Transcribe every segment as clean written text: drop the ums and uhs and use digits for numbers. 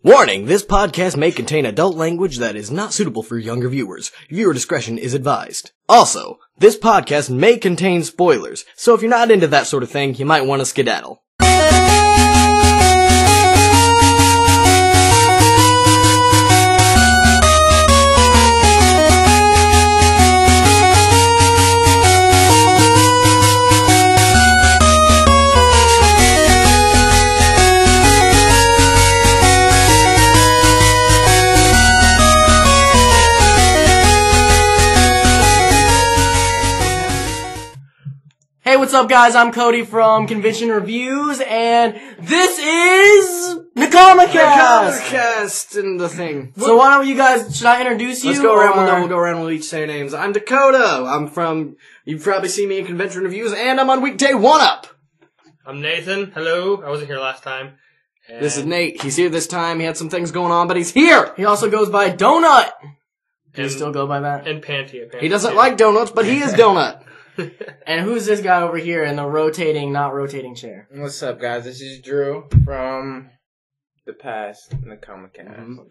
Warning, this podcast may contain adult language that is not suitable for younger viewers. Viewer discretion is advised. Also, this podcast may contain spoilers, so if you're not into that sort of thing, you might want to skedaddle. Hey, what's up, guys? I'm Cody from Convention Reviews, and this is Cast and the thing. So why don't you guys, should I introduce you? Let's go around, we'll go around, we'll each say names. I'm Dakota. I'm from, you've probably seen me in Convention Reviews, and I'm on weekday 1UP. I'm Nathan. Hello. I wasn't here last time. And This is Nate. He's here this time. He had some things going on, but he's here. He also goes by Donut. Do you And- still go by that? And Panty. He doesn't like donuts, but he is Donut. And who's this guy over here in the rotating, not rotating chair? What's up, guys? This is Drew from the past in the Comic Cast.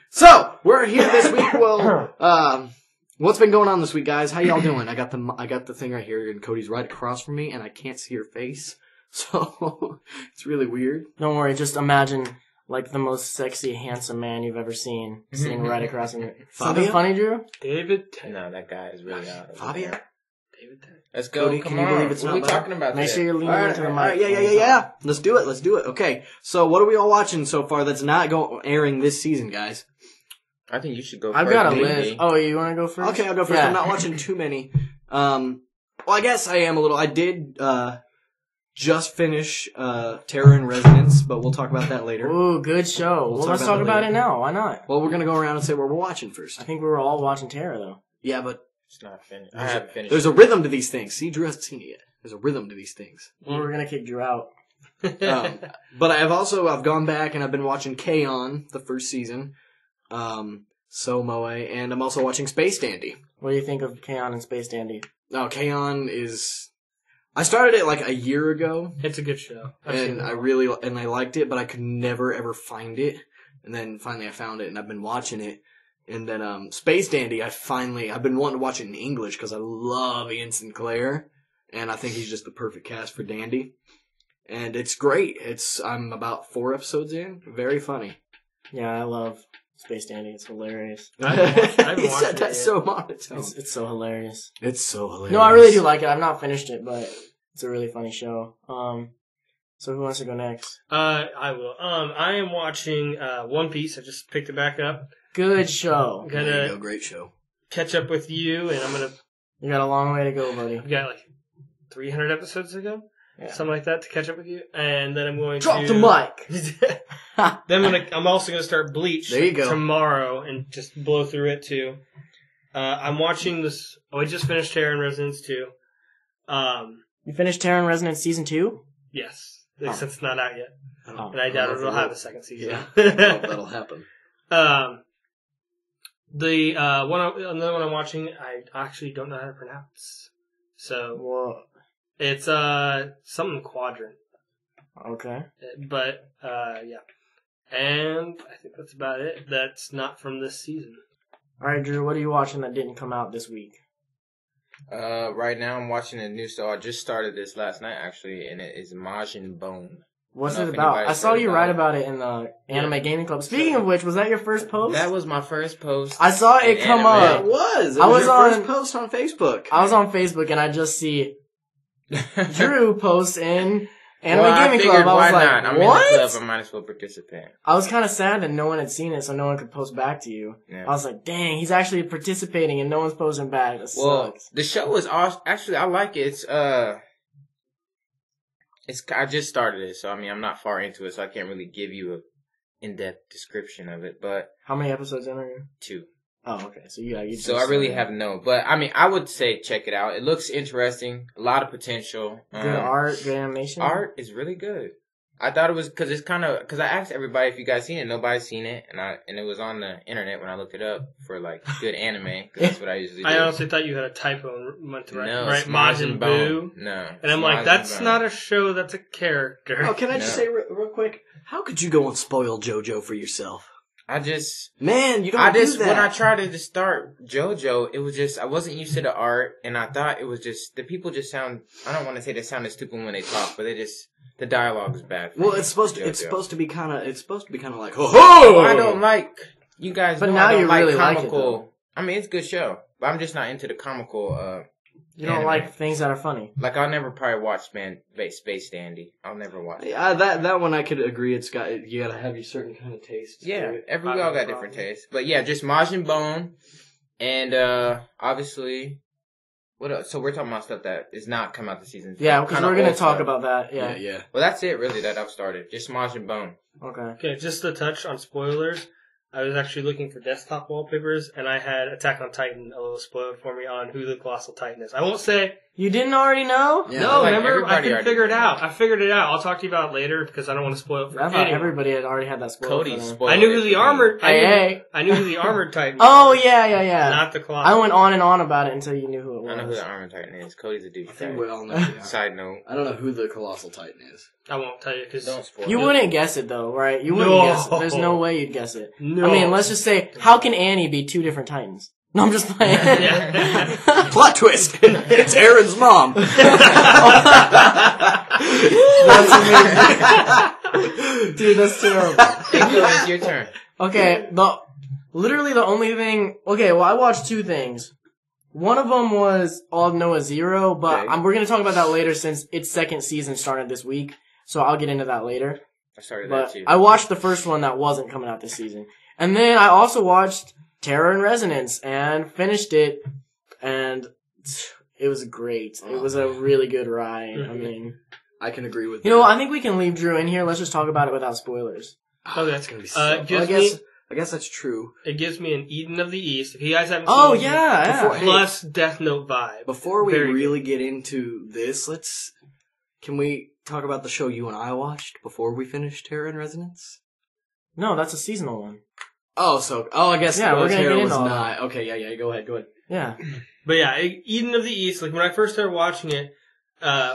So, we're here this week. Well, what's been going on this week, guys? How y'all doing? I got the thing right here, and Cody's right across from me, and I can't see her face. So, it's really weird. Don't worry, just imagine like the most sexy, handsome man you've ever seen sitting right across from you. Something Fabio? funny, Drew? David. No, that guy is really out. Fabio? David. Let's go. Cody, Come can you on. believe it's what not are we better? talking about Make today? sure you're leaning Alright, into the mic. alright, yeah. Let's do it. Okay, so what are we all watching so far that's not airing this season, guys? I think you should go I've first. got a maybe. list. Oh, you want to go first? Okay, I'll go first. Yeah. I'm not watching too many. Well, I guess I am a little. I did just finish Terror in Resonance, but we'll talk about that later. Ooh, good show. Well, talk let's about talk that about later. it now. Why not? Well, we're gonna go around and say what we're watching first. I think we were all watching Terror, though. Yeah, but It's not finished. I haven't finished. there's a rhythm to these things. See, Drew hasn't seen it yet. There's a rhythm to these things. Well, we're gonna kick Drew out. But I've gone back and I've been watching K-On! The first season, So Moe, and I'm also watching Space Dandy. What do you think of K-On! And Space Dandy? No, K-On! is. I started it like a year ago, It's a good show. I've seen and it. I liked it, but I could never ever find it. And then finally I found it, and I've been watching it. And then Space Dandy, I've been wanting to watch it in English because I love Ian Sinclair, and I think he's just the perfect cast for Dandy. And it's great. I'm about 4 episodes in. Very funny. Yeah, I love Space Dandy. It's hilarious. I haven't He watched said it that yet. so monotone. It's so hilarious. It's so hilarious. No, I really do like it. I've not finished it, but it's a really funny show. So who wants to go next? I will. I am watching One Piece. I just picked it back up. Good show. I'm There you go. gonna Great show. catch up with you, and I'm gonna. You got a long way to go, buddy. I've got like 300 episodes to go, Yeah. something like that, to catch up with you, and then I'm going Drop to the mic. Then I'm also going to start Bleach There you go. tomorrow and just blow through it too. I'm watching this. Oh, I just finished Terror in Resonance 2. You finished Terror in Resonance Season 2? Yes, since it's not out yet, Oh. and I doubt it'll have a second season. Yeah, that'll happen. Another one I'm watching, I actually don't know how to pronounce. So Whoa. it's something Quadrant, Okay. but yeah. And I think that's about it. That's not from this season. Alright, Drew, what are you watching that didn't come out this week? Right now, I'm watching a new show. I just started this last night, actually, and it is Majin Bone. What's I don't it know if about? anybody's I saw heard you about write it. about it in the Anime Gaming Club. Speaking of which, was that your first post? That was my first post. I saw it in come anime. Yeah, up. it was. It I was was your on- first post on Facebook. I was on Facebook and I just see Drew post in Anime Well, Gaming I Club. figured, I was why like, not? I'm what? in the club. I might as well participate. I was kind of sad that no one had seen it, so no one could post back to you. Yeah. I was like, dang, he's actually participating and no one's posting back. That Well, sucks. the show is awesome. Actually, I like it. I just started it, so I mean, I'm not far into it, so I can't really give you a in-depth description of it. But How many episodes in are you? 2. Oh, okay. So yeah, you So just I really started. have no. But I mean, I would say check it out. It looks interesting. A lot of potential. Good art, good animation. Art is really good. I thought it was because I asked everybody if you guys seen it. Nobody's seen it, and it was on the internet when I looked it up for like good anime. 'Cause that's what I usually do. I honestly thought you had a typo and meant to write, No, right? it's Majin Bone. No, And I'm it's like, Majin that's Bone. not a show, that's a character. Oh, can I just No. say real quick? How could you go and spoil JoJo for yourself? Man, you don't do that. When I tried to just start JoJo, it was just, I wasn't used to the art, and I thought it was just, the people just sound, I don't want to say they sounded stupid when they talk, but the dialogue is bad. Well, it's supposed to be kind of like, ho ho! I don't like, you guys But know now I don't you like really like it, comical, though. I mean, it's a good show, but I'm just not into the comical, You don't anime. like things that are funny. Like, I'll never probably watch Space Dandy. I'll never watch it. Yeah, that one I could agree. You gotta have your certain kind of taste. Yeah, we Not all a got problem. different tastes. But yeah, just Majin Bone, and obviously, what else? So we're talking about stuff that is not come out this season. Yeah, because Kinda we're going to old talk stuff. about that. yeah, Yeah. yeah. Well, that's it really that I've started. Just Majin Bone. Okay. Okay, just to touch on spoilers, I was actually looking for desktop wallpapers, and I had Attack on Titan a little spoiled for me on who the Colossal Titan is. I won't say. You didn't already know? Yeah. No, like remember? I everybody can already figure it knows. out. I figured it out. I'll talk to you about it later because I don't want to spoil it for I thought anyone. everybody had already had that spoiled. Cody for them. spoiled I knew it who for the me. armored. Hey. I knew who the armored Titan. Oh, was. yeah. Not the Colossal. I went on and on about it until you knew who it was. I know who the Armor Titan is. Cody's a I think douchebag. we all know. Yeah. Side note. I don't know who the Colossal Titan is. I won't tell you because Don't spoil You it. wouldn't guess it, though, right? You wouldn't No. guess it. There's no way you'd guess it. No. I mean, let's just say, how can Annie be two different Titans? No, I'm just playing. Yeah. Plot twist! It's Aaron's mom. Dude, that's terrible. Hey, Cody, it's your turn. Okay, literally the only thing. Okay, well, I watched two things. One of them was Aldnoah Zero, but Okay. we're gonna talk about that later since its second season started this week. So I'll get into that later. I started that But too. I watched the first one that wasn't coming out this season, and then I also watched Terror and Resonance and finished it, and it was great. It was a really good ride. I mean, I can agree with you know, I think we can leave Drew in here. Let's just talk about it without spoilers. Okay. That's gonna be so. Uh, Well, gives I guess that's true. It gives me an Eden of the East. If you guys haven't seen Oh it, yeah, Before- yeah. plus Death Note vibe. Before we Very really get into this, can we talk about the show you and I watched before we finished Terror and Resonance? No, that's a seasonal one. I guess Yeah, we're gonna Terror get was into all not. Okay, yeah, go ahead. Yeah. But yeah, Eden of the East, like when I first started watching it,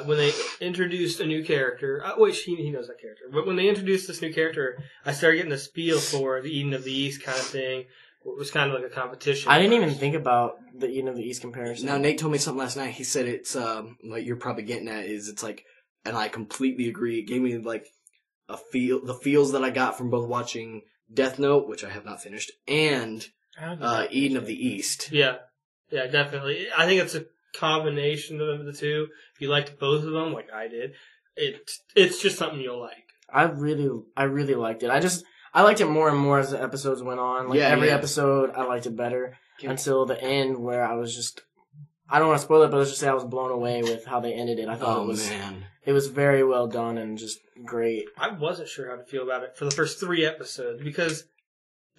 when they introduced a new character, which he knows that character, but when they introduced this new character, I started getting the spiel for the Eden of the East kind of thing. It was kind of like a competition. I didn't even think about the Eden of the East comparison. Now Nate told me something last night. He said it's what you're probably getting at is it's like, and I completely agree. It gave me like the feels that I got from both watching Death Note, which I have not finished, and Eden of the East. Yeah, definitely. I think it's a combination of the two. If you liked both of them, like I did, it's just something you'll like. I really liked it. I liked it more and more as the episodes went on. Like every episode, I liked it better until the end, where I was just. I don't want to spoil it, but let's just say I was blown away with how they ended it. I thought it was very well done and just great. I wasn't sure how to feel about it for the first 3 episodes because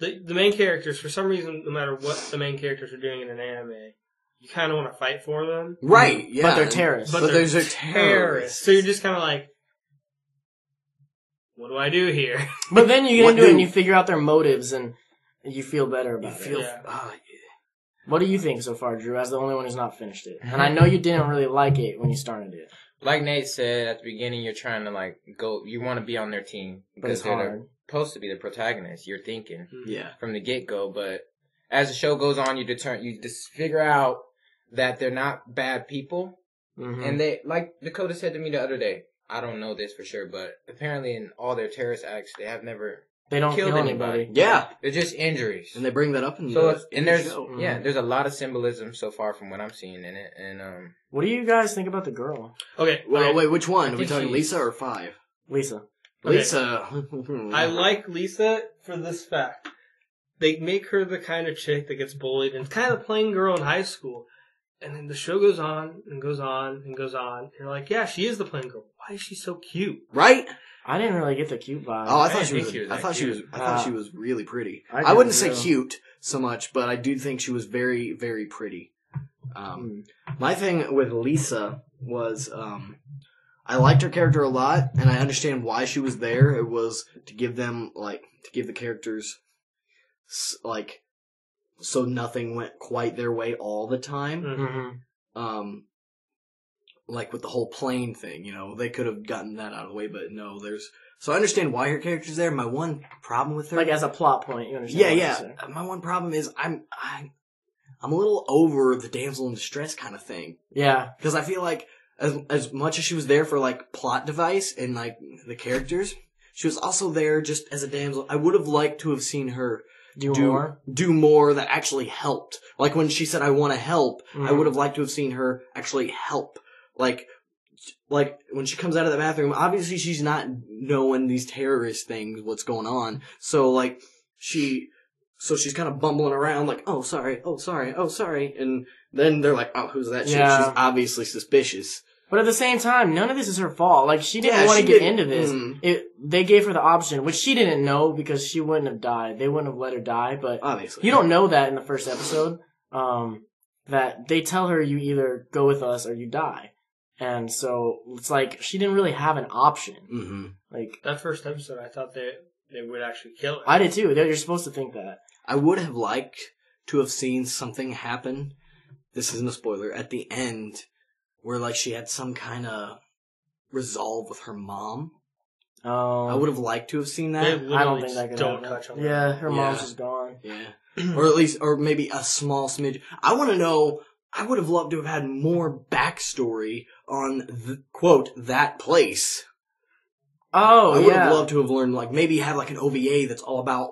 the main characters, for some reason, no matter what the main characters are doing in an anime, you kind of want to fight for them. Right, yeah. But they're terrorists. But there's they're a terrorist. So you're just kind of like, what do I do here? But then you get into it and you figure out their motives and you feel better about it. Yeah. What do you think so far, Drew, as the only one who's not finished it? And I know you didn't really like it when you started it. Like Nate said at the beginning, you're trying to like go. You want to be on their team But it's because they're hard. supposed to be the protagonists. You're thinking Yeah. from the get go, but as the show goes on, you just figure out that they're not bad people, Mm-hmm. and they like Dakota said to me the other day. I don't know this for sure, but apparently in all their terrorist acts, they have never They don't killed kill anybody. anybody. Yeah. They're just injuries. And they bring that up in So the and there's show. there's a lot of symbolism so far from what I'm seeing in it, and What do you guys think about the girl? Okay. Well, wait, which one? I Are we think talking she's- Lisa or 5? Lisa. Okay. Lisa. I like Lisa for this fact. They make her the kind of chick that gets bullied and kind of the plain girl in high school. And then the show goes on and goes on and goes on. And you're like, yeah, she is the plain girl. Why is she so cute? Right? I didn't really get the cute vibe. Oh, I I thought didn't she think was. she was I that thought she was. cute. I thought she was really pretty. I I wouldn't did say too. cute so much, but I do think she was very, very pretty. My thing with Lisa was, I liked her character a lot, and I understand why she was there. It was to give them to give the characters so nothing went quite their way all the time. Mm-hmm. Like with the whole plane thing, they could have gotten that out of the way, but no, there's So I understand why her character's there. My one problem with her, like as a plot point, you understand? Yeah. My one problem is I'm a little over the damsel in distress kind of thing. Yeah, because I feel like as much as she was there for like plot device and like the characters, she was also there just as a damsel. I would have liked to have seen her do more that actually helped. Like when she said, "I want to help," I would have liked to have seen her actually help. Like when she comes out of the bathroom, obviously she's not knowing these terrorist things, what's going on. So like she's kind of bumbling around like, oh sorry, and then they're like, oh, who's that chick? Yeah. She's obviously suspicious. But at the same time, none of this is her fault. Like, she didn't want to get into this. They gave her the option, which she didn't know because she wouldn't have died. They wouldn't have let her die, but obviously. You don't know that in the first episode. That they tell her you either go with us or you die. And so, it's like, she didn't really have an option. Mm-hmm. Like that first episode, I thought they would actually kill her. I did too. You're supposed to think that. I would have liked to have seen something happen. This isn't a spoiler. At the end, where like she had some kind of resolve with her mom. Oh, I would have liked to have seen that. I don't think that could happen. Touch on that. Yeah, her mom's just gone. Yeah, or maybe a small smidge. I want to know. I would have loved to have had more backstory on quote that place. Oh, I would have loved to have learned, like, maybe have, like, an OVA that's all about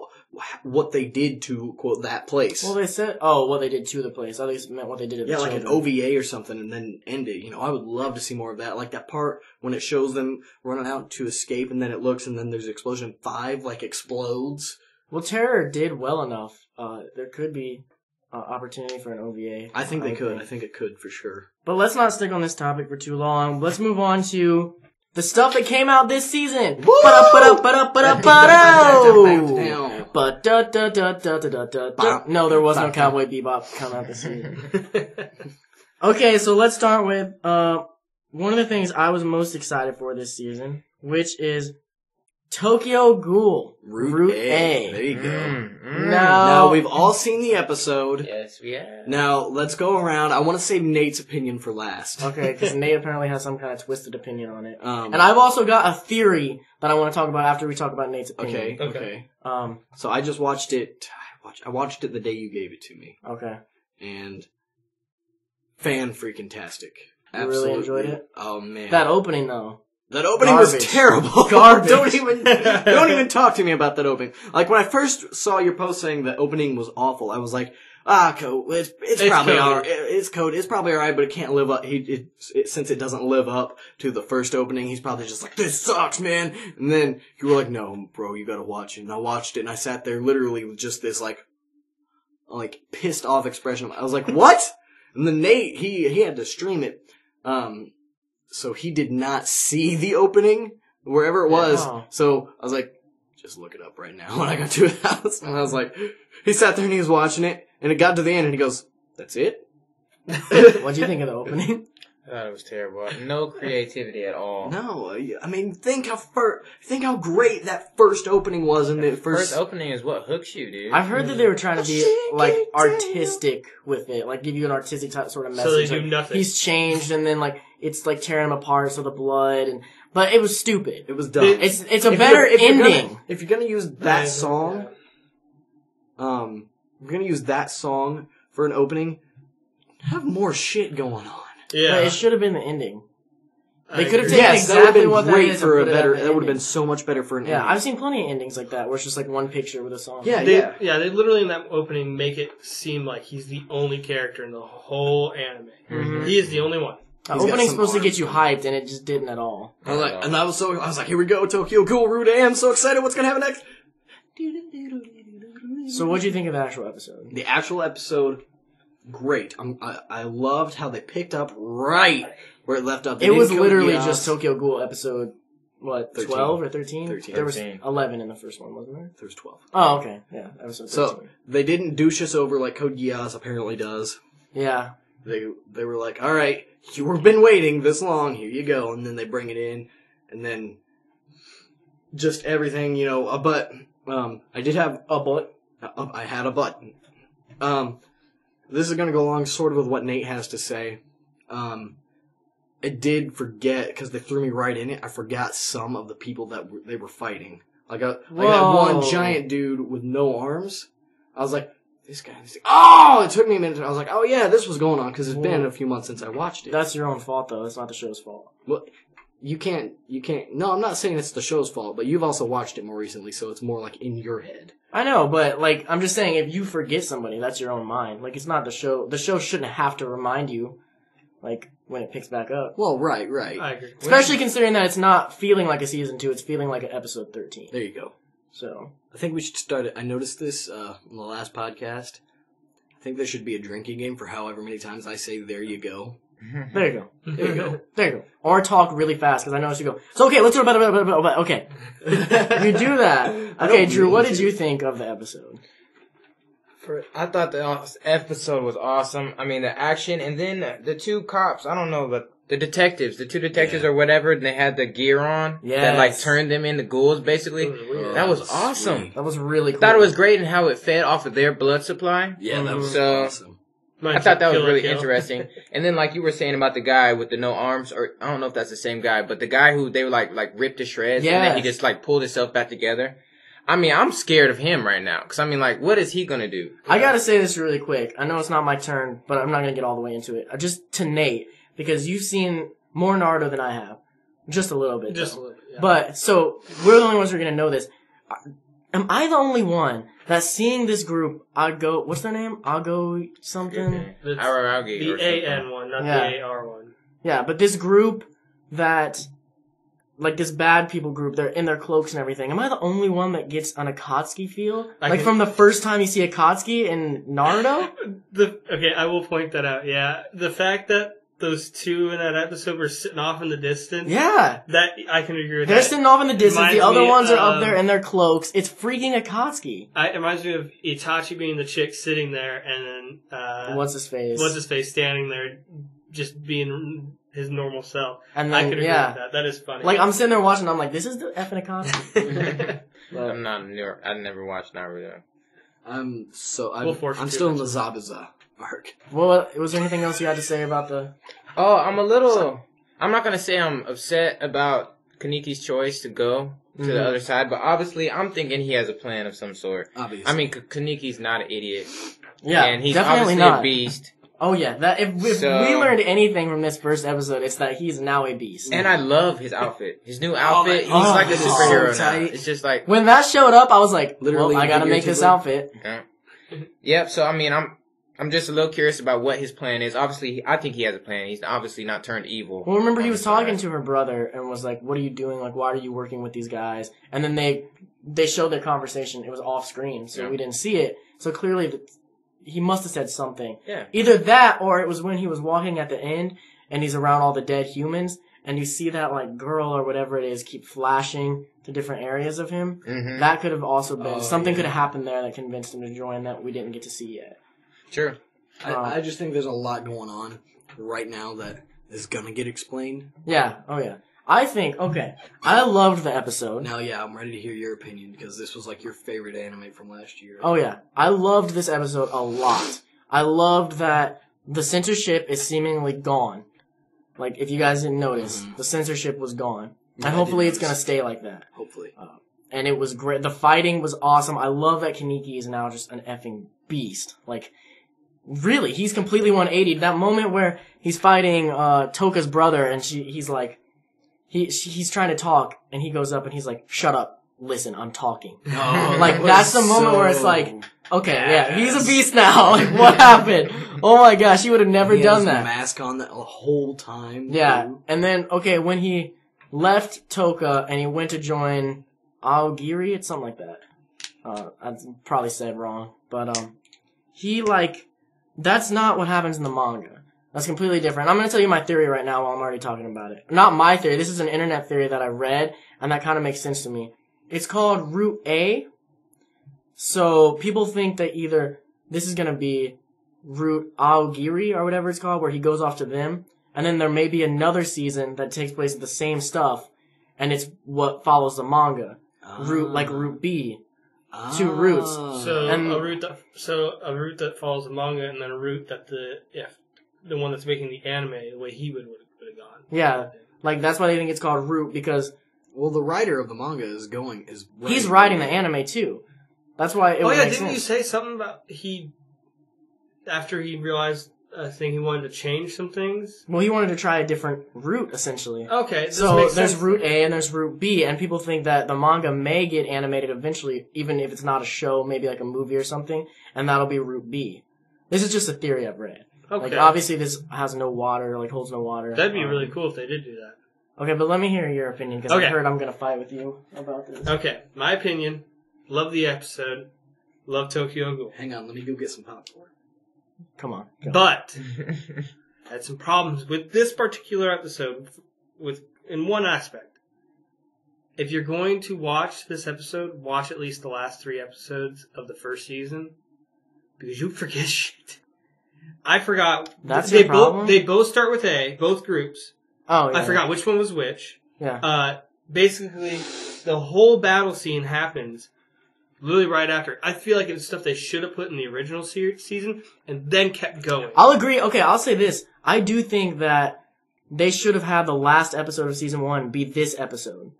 what they did to, quote, that place. Well, they said, what they did to the place. I think it meant what they did to the children. Like an OVA or something, and then end it. You know, I would love to see more of that. Like that part when it shows them running out to escape, and then it looks, and then there's an explosion. 5, like, explodes. Well, Terror did well enough. There could be opportunity for an OVA. I think they could. I think it could, for sure. But let's not stick on this topic for too long. Let's move on to the stuff that came out this season. No, there was no Cowboy BeeBop come out this season. Okay, so let's start with one of the things I was most excited for this season, which is Tokyo Ghoul Route A. There you go. Now we've all seen the episode. Yes, we have. Now let's go around. I want to save Nate's opinion for last. Okay, because Nate apparently has some kind of twisted opinion on it. And I've also got a theory that I want to talk about after we talk about Nate's opinion. Okay. So I just watched it. I watched it the day you gave it to me. Okay. And fan-freaking-tastic. You really enjoyed it? Oh man. That opening though. That opening was terrible. Garbage. Don't even talk to me about that opening. Like when I first saw your post saying the opening was awful, I was like, it's probably alright. It's probably alright, but it can't live up. Since it doesn't live up to the first opening, he's probably just like, this sucks, man. And then you were like, no, bro, you gotta watch it. And I watched it, and I sat there literally with just this like pissed off expression. I was like, what? And then Nate, he had to stream it. So he did not see the opening, wherever it was. Oh. So I was like, just look it up right now when I got to his house. And I was like, he sat there and he was watching it, and it got to the end and he goes, that's it? What'd you think of the opening? I thought it was terrible. No creativity at all. No, I mean, think how great that first opening was in the first opening is what hooks you, dude. I've heard that they were trying to be like artistic with it, like give you an artistic sort of message. So they do like, nothing. He's changed, and then like it's like tearing him apart, so the blood but it was stupid. It was dumb. It's a better ending. If you're gonna use that song, for an opening, have more shit going on. Yeah, but it should have been the ending. They could have taken exactly what that is. That would have been so much better for an ending. Yeah, I've seen plenty of endings like that where it's just like one picture with a song. They literally in that opening make it seem like he's the only character in the whole anime. Mm-hmm. He is the only one. The opening's supposed to get you hyped, and it just didn't at all. I was like, here we go, Tokyo Ghoul Route A. I'm so excited. What's gonna happen next? So, what'd you think of the actual episode? The actual episode, great. I loved how they picked up right where it left off. It was literally just Tokyo Ghoul episode, 13. 12 or 13? 13. There was 11 in the first one, wasn't there? There was 12. Oh, okay. Yeah, episode 13. So, they didn't douche us over like Code Geass apparently does. Yeah. They were like, alright, you've been waiting this long, here you go. And then they bring it in, and then just everything, but I did have a butt. I had a butt. This is going to go along sort of with what Nate has to say. I did forget, because they threw me right in it, I forgot some of the people that they were fighting. Like that one giant dude with no arms. I was like, this guy. Oh! It took me a minute. I was like, oh yeah, this was going on, because it's been a few months since I watched it. That's your own fault, though. It's not the show's fault. Well, you can't, no, I'm not saying it's the show's fault, but you've also watched it more recently, so it's more like in your head. I know, but like, I'm just saying, if you forget somebody, that's your own mind. Like, it's not the show. The show shouldn't have to remind you, like, when it picks back up. Well, right. I agree. Especially considering that it's not feeling like a season 2, it's feeling like an episode 13. There you go. So. I think we should start it. I noticed this in the last podcast. I think there should be a drinking game for however many times I say, there you go. There you go. There you go. There you go. Or talk really fast, because I noticed you go, so okay, let's do it, okay. You do that. Okay, Drew, what did you think of the episode? I thought the episode was awesome. I mean, the action, and then the two cops, I don't know, but the two detectives or whatever, they had the gear on that like turned them into ghouls, basically. That was awesome. That was really cool. I thought it was great in how it fed off of their blood supply. Yeah, that was awesome. I thought that was really interesting. And then, like you were saying about the guy with the no arms, or I don't know if that's the same guy, but the guy who they were like ripped to shreds, and then he just like pulled himself back together. I mean, I'm scared of him right now. Because, I mean, like, what is he going to do? I got to say this really quick. I know it's not my turn, but I'm not going to get all the way into it. Just to Nate, because you've seen more Naruto than I have. Just a little bit. Just a little bit, yeah. But, so, we're the only ones who are going to know this. Am I the only one that's seeing this group, what's their name? Ago something? Arashi. The A-N one, not the A-R one. Yeah, but this group that... Like, this bad people group, they're in their cloaks and everything. Am I the only one that gets an Akatsuki feel? From the first time you see Akatsuki in Naruto? Okay, I will point that out, yeah. The fact that those two in that episode were sitting off in the distance. Yeah. That, I can agree with that. They're sitting off in the distance, the other ones are up there in their cloaks. It's freaking Akatsuki. It reminds me of Itachi being the chick sitting there, and then, What's-his-face standing there, just being... his normal self. And then, I could agree with that. That is funny. Like, I'm sitting there watching, I'm like, this is the effing Akatsuki. I never watched Naruto. I'm still in the Zabuza arc. Well, was there anything else you had to say about the... Oh, I'm not gonna say I'm upset about Kaniki's choice to go to the other side, but obviously I'm thinking he has a plan of some sort. Obviously. I mean, Kaniki's not an idiot. Yeah, and he's definitely obviously not. a beast. Oh yeah, if we learned anything from this first episode, it's that he's now a beast. And I love his outfit. His new outfit, he's like a superhero now. It's just like... When that showed up, I was like, literally, I gotta make this outfit. Yeah. Yep, so I mean, I'm just a little curious about what his plan is. Obviously, I think he has a plan. He's obviously not turned evil. Well, remember he was talking to her brother and was like, what are you doing? Like, why are you working with these guys? And then they showed their conversation. It was off screen, so we didn't see it. So clearly... he must have said something. Yeah. Either that, or it was when he was walking at the end, and he's around all the dead humans, and you see that, like, girl or whatever it is keep flashing to different areas of him. Mm-hmm. That could have also been... something could have happened there that convinced him to join that we didn't get to see yet. Sure. I just think there's a lot going on right now that is gonna get explained. Yeah. Oh, yeah. I think, okay, I loved the episode. Now, yeah, I'm ready to hear your opinion, because this was like your favorite anime from last year. Oh, yeah. I loved this episode a lot. I loved that the censorship is seemingly gone. Like, if you guys didn't notice, the censorship was gone. And hopefully it's going to stay like that. Hopefully. And it was great. The fighting was awesome. I love that Kaneki is now just an effing beast. Like, really, he's completely 180. That moment where he's fighting Toka's brother, and he's like... He's trying to talk, and he goes up and he's like, shut up, listen, I'm talking. Oh, like, that's the moment where it's like, okay, yeah, he's a beast now. Like, what happened? Oh my gosh, he would have never done that. He has the mask on the whole time. Yeah, and then, okay, when he left Toka and he went to join Aogiri, it's something like that. I probably said wrong, but, that's not what happens in the manga. That's completely different. I'm going to tell you my theory right now while I'm already talking about it. Not my theory. This is an internet theory that I read, and that kind of makes sense to me. It's called Route A. So people think that either this is going to be Route Aogiri or whatever it's called, where he goes off to them, and then there may be another season that takes place with the same stuff, and it's what follows the manga. Route B. 2 routes. So a route that follows the manga, and then a route that the one that's making the anime, the way he would have gone. Yeah, like that's why they think it's called Root because. Well, the writer of the manga is he's writing the anime too. That's why. Didn't you say something about after he realized a thing he wanted to change some things? Well, he wanted to try a different route, essentially. Okay, so there's Route A and there's Route B, and people think that the manga may get animated eventually, even if it's not a show, maybe like a movie or something, and that'll be Route B. This is just a theory I've read. Okay. Like, obviously this has no water, like holds no water. That'd be really cool if they did do that. Okay, but let me hear your opinion, because I heard I'm going to fight with you about this. Okay, my opinion, love the episode, love Tokyo Ghoul. Hang on, let me go get some popcorn. Come on. But, I had some problems with this particular episode in one aspect. If you're going to watch this episode, watch at least the last 3 episodes of the first season, because you forget shit. I forgot. That's your problem? They both start with A, both groups. Oh, yeah. I forgot which one was which. Yeah. Basically, the whole battle scene happens literally right after. I feel like it's stuff they should have put in the original season and then kept going. I'll agree. Okay, I'll say this. I do think that they should have had the last episode of season 1 be this episode.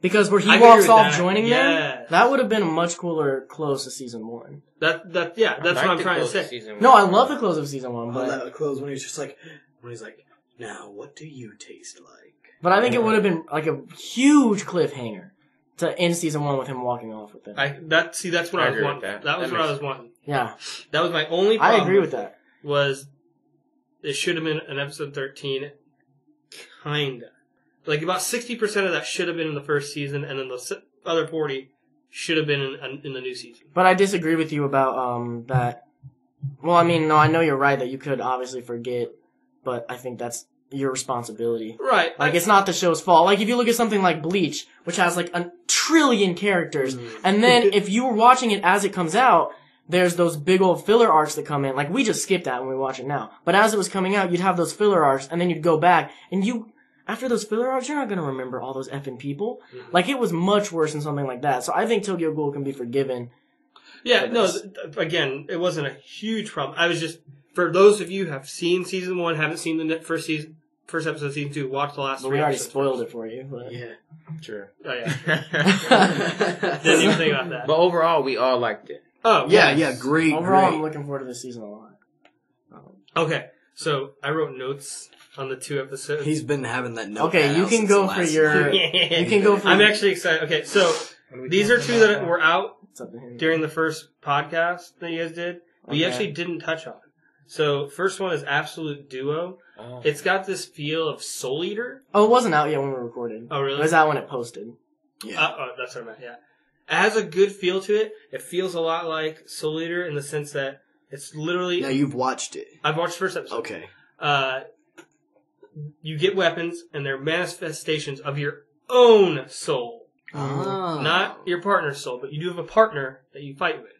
Because where he walks off joining them, that would have been a much cooler close to season 1. That's what I'm trying to say. No, I love the close of season 1. But I love the close when he's just like, now, what do you taste like? But I think it would have been like a huge cliffhanger to end season 1 with him walking off with it. That's what I was wanting. That was what I was wanting. Yeah. That was my only problem. I agree with that. Was it should have been an episode 13, kinda. Like about 60% of that should have been in the first season, and then the other 40 should have been in the new season. But I disagree with you about that. Well, I mean, no, I know you're right that you could obviously forget, but I think that's your responsibility. Right. Like, it's not the show's fault. Like, if you look at something like Bleach, which has like 1 trillion characters, and then if you were watching it as it comes out, there's those big old filler arcs that come in. Like, we just skip that when we watch it now. But as it was coming out, you'd have those filler arcs, and then you'd go back, and after those filler arcs, you're not going to remember all those effing people. Mm-hmm. Like, it was much worse than something like that. So I think Tokyo Ghoul can be forgiven. Yeah, no, again, it wasn't a huge problem. I was just, for those of you who have seen season 1, haven't seen the first episode of season 2, watch the last 3 we already episodes spoiled first. it for you. But. Yeah. True. Oh, yeah. Didn't even think about that. But overall, we all liked it. Oh, yeah, great. Overall, I'm looking forward to this season a lot. Okay, so I wrote notes on the 2 episodes. He's been having that note. Okay, you can go for your. You can go for. I'm actually excited. Okay, so these are 2 that were out during the first podcast that you guys did. We actually didn't touch on. So first one is Absolute Duo. Oh. It's got this feel of Soul Eater. Oh, it wasn't out yet when we recorded. Oh, really? It was out when it posted. Yeah. That's what I meant. Yeah. It has a good feel to it. It feels a lot like Soul Eater in the sense that it's literally. Now you've watched it. I've watched the first episode. Okay. You get weapons, and they're manifestations of your own soul. Oh. Not your partner's soul, but you do have a partner that you fight with.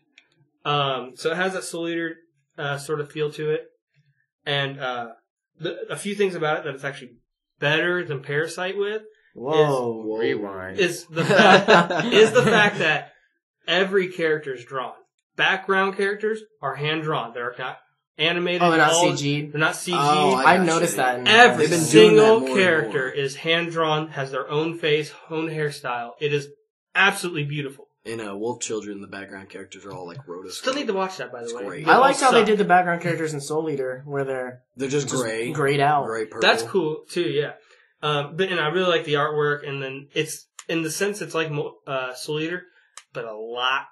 So it has that Soul Eater sort of feel to it. And a few things about it that it's actually better than Parasyte with. Whoa. Rewind. Is the fact that every character is drawn. Background characters are hand drawn. They're not animated. Oh, they're not CG'd? They're not CG'd. Oh, I noticed that. Every single character is hand drawn, has their own face, own hairstyle. It is absolutely beautiful. In Wolf Children, the background characters are all like rotoscope. Still need to watch that, by the way. Great. I liked how they did the background characters in Soul Eater, where they're just gray, grayed out. Gray purple. That's cool too, yeah. And I really like the artwork, and then it's in the sense it's like Soul Eater, but a lot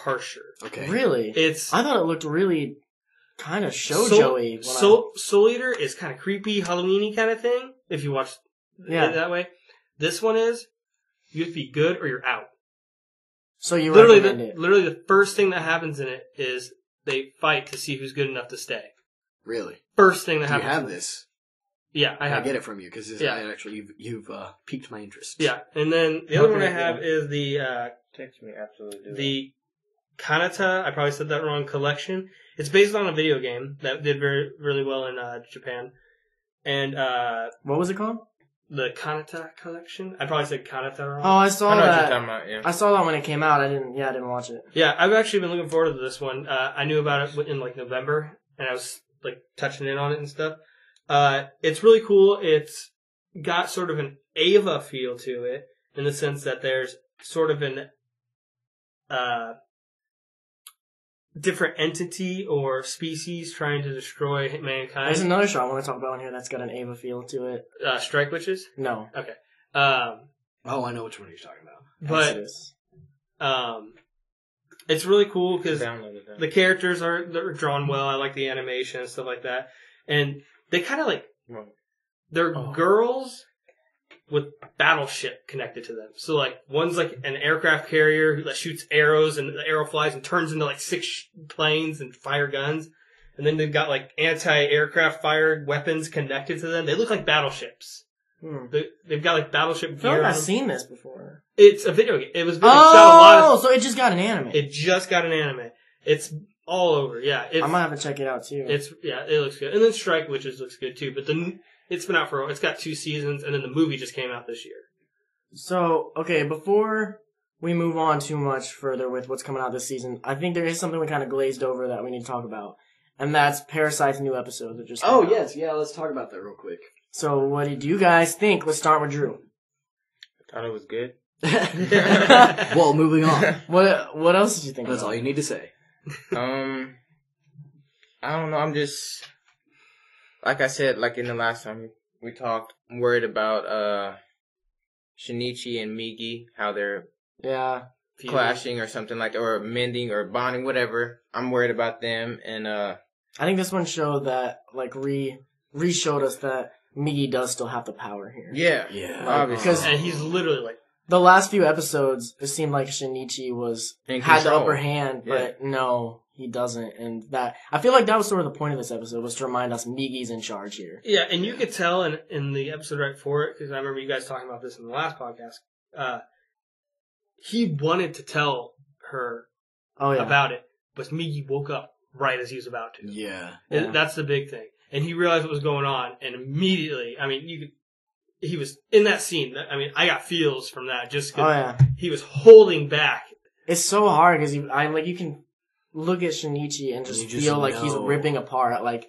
harsher. Okay, really? I thought it looked really kind of shoujo-y. Soul Eater is kind of creepy, Halloween-y kind of thing. If you watch it that way, this one is you have to be good or you're out. So you recommend it? Literally, the first thing that happens in it is they fight to see who's good enough to stay. Really? First thing that happens. You have this? Yeah, I have. I get it from you because you've piqued my interest. Yeah, and then the other one I have is the text me absolutely the Kanata. I probably said that wrong. Collection. It's based on a video game that did really well in Japan. And what was it called? The Kanata collection. I probably said Kanata wrong. Oh, I saw that. What you're talking about, yeah. I saw that when it came out. I didn't watch it. Yeah, I've actually been looking forward to this one. I knew about it in like November, and I was like touching in on it and stuff. It's really cool. It's got sort of an Ava feel to it in the sense that there's sort of an different entity or species trying to destroy mankind. There's another show I want to talk about in here that's got an Ava feel to it. Strike Witches? No. Okay. I know which one you're talking about. But it's really cool because the characters they're drawn well. I like the animation and stuff like that. And they kind of like, they're girls with battleship connected to them. So like, one's like an aircraft carrier that shoots arrows and the arrow flies and turns into like 6 planes and fire guns. And then they've got like anti-aircraft fired weapons connected to them. They look like battleships. They've got like battleship gear. I feel like I've seen this before. It's a video game. It was video game. So it just got an anime. It just got an anime. It's all over. Yeah. I might have to check it out too. It looks good. And then Strike Witches looks good too. But it's been out it's got 2 seasons, and then the movie just came out this year. So, okay, before we move on too much further with what's coming out this season, I think there is something we kind of glazed over that we need to talk about. And that's Parasyte's new episode that just came out. Yes. Yeah, let's talk about that real quick. So, what did you guys think? Let's start with Drew. I thought it was good. Well, moving on. What else did you think? That's all you need to say. I don't know. I'm just, like I said, like in the last time we talked, I'm worried about Shinichi and Migi, how they're clashing or something like, or mending or bonding, whatever. I'm worried about them, and I think this one showed that, like, re-showed us that Migi does still have the power here. Yeah, obviously. And he's literally like, the last few episodes, it seemed like Shinichi had the upper hand, but no, he doesn't. And that, I feel like that was sort of the point of this episode, was to remind us Migi's in charge here. Yeah, and you could tell in the episode right before it, because I remember you guys talking about this in the last podcast, he wanted to tell her about it, but Migi woke up right as he was about to. Yeah. That's the big thing. And he realized what was going on, and immediately, I mean, he was in that scene. I mean, I got feels from that just because he was holding back. It's so hard because you can look at Shinichi and just feel like he's ripping apart. Like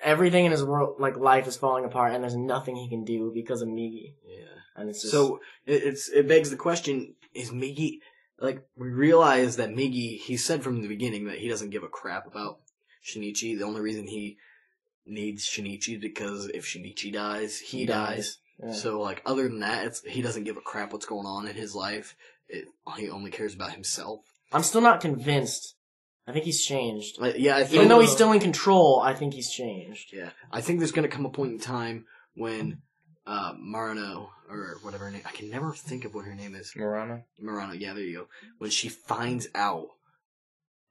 everything in his world, like life, is falling apart, and there's nothing he can do because of Migi. Yeah, and it's just, so it begs the question: is Migi, like, we realize that Migi? He said from the beginning that he doesn't give a crap about Shinichi. The only reason he needs Shinichi because if Shinichi dies, he dies. Yeah. So, like, other than that, he doesn't give a crap what's going on in his life. He only cares about himself. I'm still not convinced. I think he's changed. Even though he's still in control, I think he's changed. Yeah. I think there's going to come a point in time when Marano, or whatever her name, I can never think of what her name is. Marano, yeah, there you go. When she finds out.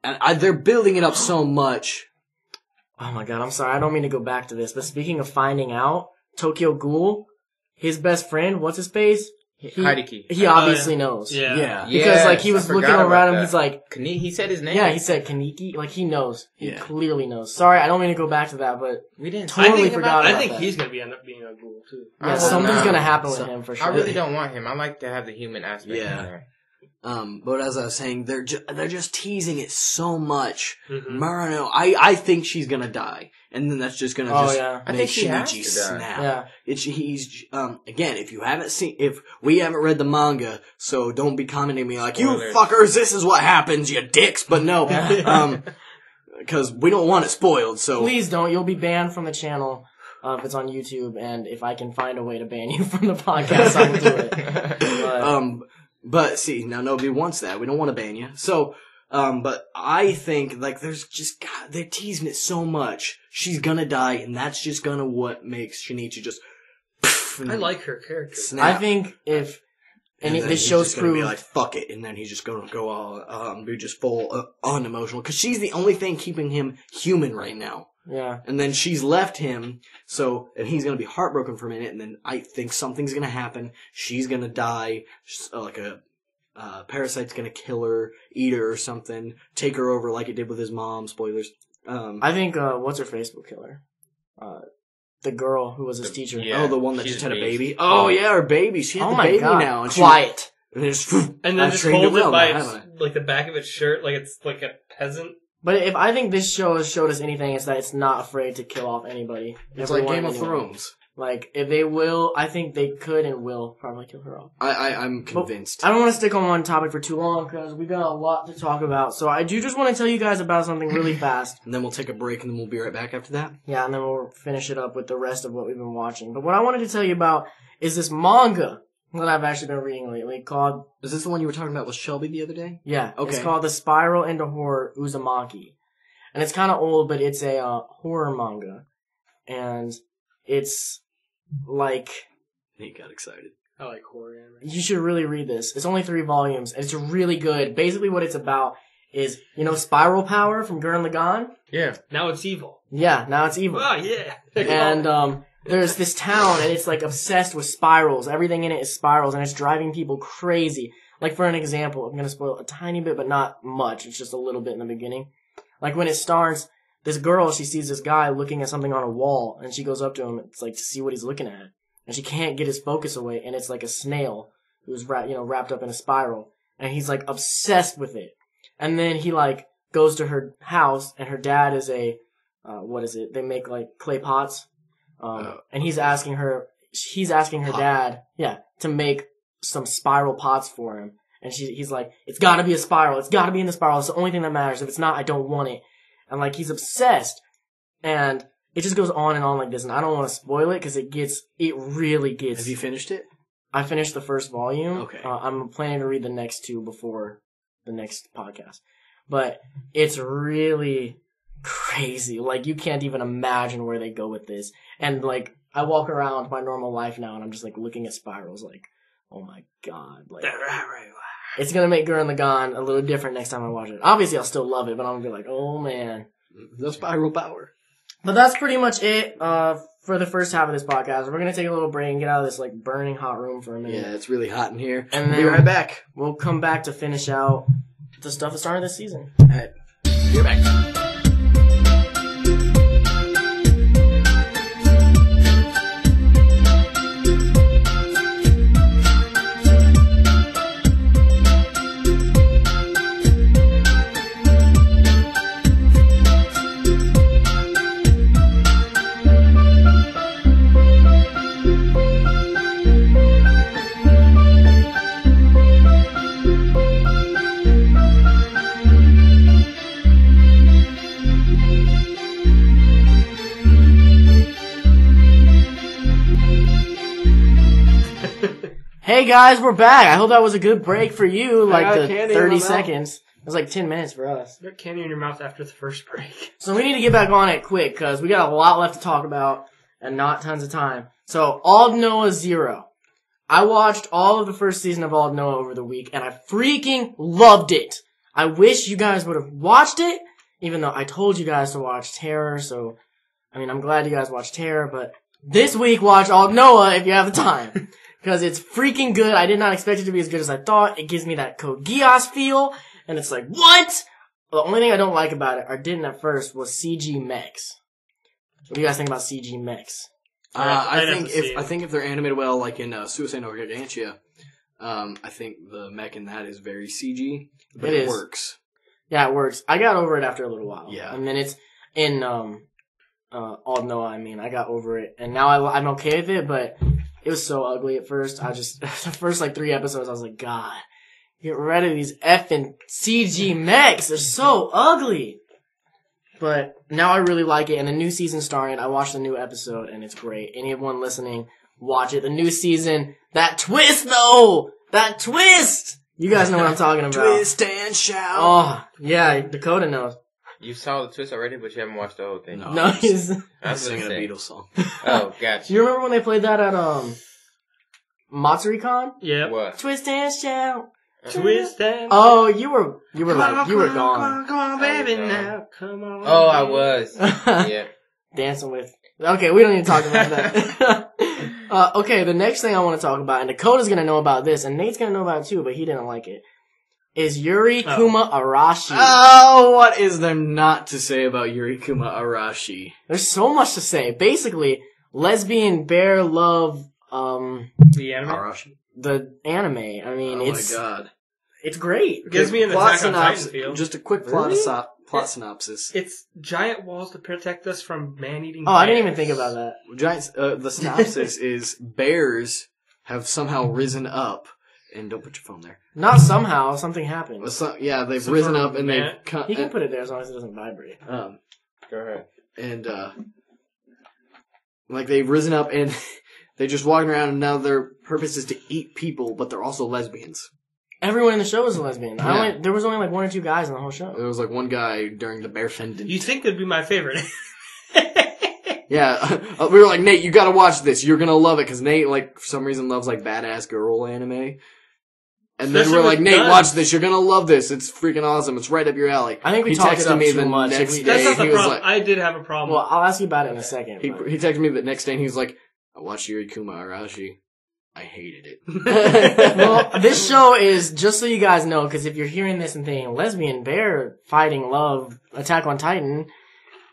And they're building it up so much. Oh my god, I'm sorry, I don't mean to go back to this, but speaking of finding out, Tokyo Ghoul, his best friend, what's his face? Hideki. He obviously knows. Yeah. Because, like, he was looking around him, he's like... He said his name. Yeah, he said Kaneki. Like, he knows. He clearly knows. Sorry, I don't mean to go back to that, but... We didn't totally forgot about that. I think he's going to end up being a Ghoul, too. Yeah, something's going to happen with him, for sure. I really don't want him. I like to have the human aspect in there. But as I was saying, they're just teasing it so much. Mm-hmm. Marano, I think she's gonna die, and then that's just gonna make Shinichi snap. Yeah. He's again, if we haven't read the manga, so don't be commenting me like, you fuckers, this is what happens, you dicks. But no, because we don't want it spoiled. So please don't. You'll be banned from the channel. If it's on YouTube, and if I can find a way to ban you from the podcast, I will do it. But see, now nobody wants that. We don't want to ban you. So, but I think, like, there's just, God, they're teasing it so much. She's gonna die, and that's just gonna what makes Shinichi just, I like her character. Snap. I think if, and this show's gonna be like, fuck it, and then he's just gonna go all, be just full, unemotional, cause she's the only thing keeping him human right now. Yeah. And then she's left him, and he's gonna be heartbroken for a minute, and then I think something's gonna happen. She's gonna die, like a Parasyte's gonna kill her, eat her or something, take her over like it did with his mom, spoilers. I think, what's her face will kill her? The girl who was his teacher. Yeah, the one that just had a baby. Oh yeah, her baby. She had the baby now. And quiet. And then just hold it by like the back of its shirt, like it's like a peasant. But if I think this show has showed us anything, it's that it's not afraid to kill off anybody. It's like Game of Thrones. Like, if they will, I think they could and will probably kill her off. I'm convinced. But I don't want to stick on one topic for too long because we've got a lot to talk about. So I do just want to tell you guys about something really fast. And then we'll take a break and then we'll be right back after that. Yeah, and then we'll finish it up with the rest of what we've been watching. But what I wanted to tell you about is this manga that I've actually been reading lately called... Is this the one you were talking about with Shelby the other day? Yeah. Okay. It's called The Spiral into Horror Uzumaki. And it's kind of old, but it's a horror manga. And it's like... Nate got excited. I like horror anime. You should really read this. It's only 3 volumes, and it's really good. Basically what it's about is, you know, Spiral Power from Gurren Lagann? Yeah. Now it's evil. Yeah, now it's evil. Oh, yeah. And there's this town, and it's like obsessed with spirals. Everything in it is spirals, and it's driving people crazy. Like, for an example, I'm going to spoil a tiny bit, but not much. It's just a little bit in the beginning. Like, when it starts, this girl, she sees this guy looking at something on a wall, and she goes up to him, it's like to see what he's looking at. And she can't get his focus away, and it's like a snail who's wrapped up in a spiral. And he's like obsessed with it. And then he like goes to her house, and her dad is a, they make like clay pots. And he's asking her dad, to make some spiral pots for him. And he's like, it's gotta be a spiral. It's gotta be in the spiral. It's the only thing that matters. If it's not, I don't want it. And like, he's obsessed. And it just goes on and on like this. And I don't want to spoil it because it really gets. Have you finished it? I finished the first volume. Okay. I'm planning to read the next 2 before the next podcast. But it's really crazy. Like, you can't even imagine where they go with this. And like, I walk around my normal life now and I'm just like looking at spirals like, oh my god. Like, it's gonna make Gurren Lagann a little different next time I watch it. Obviously, I'll still love it, but I'm gonna be like, oh man. The Spiral Power. But that's pretty much it for the first half of this podcast. We're gonna take a little break and get out of this like burning hot room for a minute. Yeah, it's really hot in here. And then we'll be right back. We'll come back to finish out the stuff that started this season. Alright. Be right back. Hey guys, we're back. I hope that was a good break for you, like the candy 30 seconds. It was like 10 minutes for us. You got candy in your mouth after the first break. So we need to get back on it quick, because we got a lot left to talk about, and not tons of time. So, Aldnoah Zero. I watched all of the first season of Aldnoah over the week, and I freaking loved it. I wish you guys would have watched it, even though I told you guys to watch Terror, so, I mean, I'm glad you guys watched Terror, but this week watch Aldnoah if you have the time. Because it's freaking good. I did not expect it to be as good as I thought. It gives me that Code Geass feel. And it's like, what? Well, the only thing I don't like about it, or didn't at first, was CG mechs. What do you guys think about CG mechs? I think if they're animated well, like in Suicide No Gargantia, I think the mech in that is very CG. But it works. Yeah, it works. I got over it after a little while. Yeah. And then it's in Aldnoah, I mean, I got over it. And now I'm okay with it, but it was so ugly at first. The first like 3 episodes, I was like, God, get rid of these effing CG mechs. They're so ugly. But now I really like it, and the new season started. I watched the new episode, and it's great. Anyone listening, watch it. The new season, that twist though! That twist! You guys know what I'm talking about. Twist and shout! Oh, yeah, Dakota knows. You saw the twist already, but you haven't watched the whole thing. No, he's... I'm singing a Beatles song. Oh, gotcha. You remember when they played that at, Matsuri-Con? Yeah. What? Twist and shout. Twist and Oh, you were gone. Come on, baby, now. Come on. Oh, I was. Yeah. Dancing with... Okay, we don't need to talk about that. Okay, the next thing I want to talk about, and Dakota's gonna know about this, and Nate's gonna know about it too, but he didn't like it, is Yuri, Kuma, Arashi. Oh, what is there not to say about Yuri, Kuma, Arashi? There's so much to say. Basically, lesbian bear love, the anime? Arashi. The anime. I mean, Oh my god. it's great. It gives me an Plot Attack on Titan synopsis. feel. Just a quick plot Plot synopsis. It's giant walls to protect us from man-eating bears. I didn't even think about that. The synopsis is bears have somehow risen up, and don't put your phone there. Not somehow, something happened. They've risen up and they've... He can put it there as long as it doesn't vibrate. Go ahead. And, they've risen up and they're just walking around, and now their purpose is to eat people, but they're also lesbians. Everyone in the show is a lesbian. Yeah. There was only 1 or 2 guys in the whole show. There was one guy during the bear fendant. You think that'd be my favorite. Yeah, we were like, Nate, you gotta watch this. You're gonna love it, because Nate, for some reason, loves, badass girl anime. And then we're like, Nate, watch this. You're gonna love this. It's freaking awesome. It's right up your alley. I think we talked about it too much. Next day, That's not the he was problem. I did have a problem. Well, I'll ask you about it in a second. He texted me the next day, and he was like, I watched Yuri, Kuma, Arashi. I hated it. Well, this show is, just so you guys know, because if you're hearing this and thinking, lesbian, bear, fighting, love, Attack on Titan,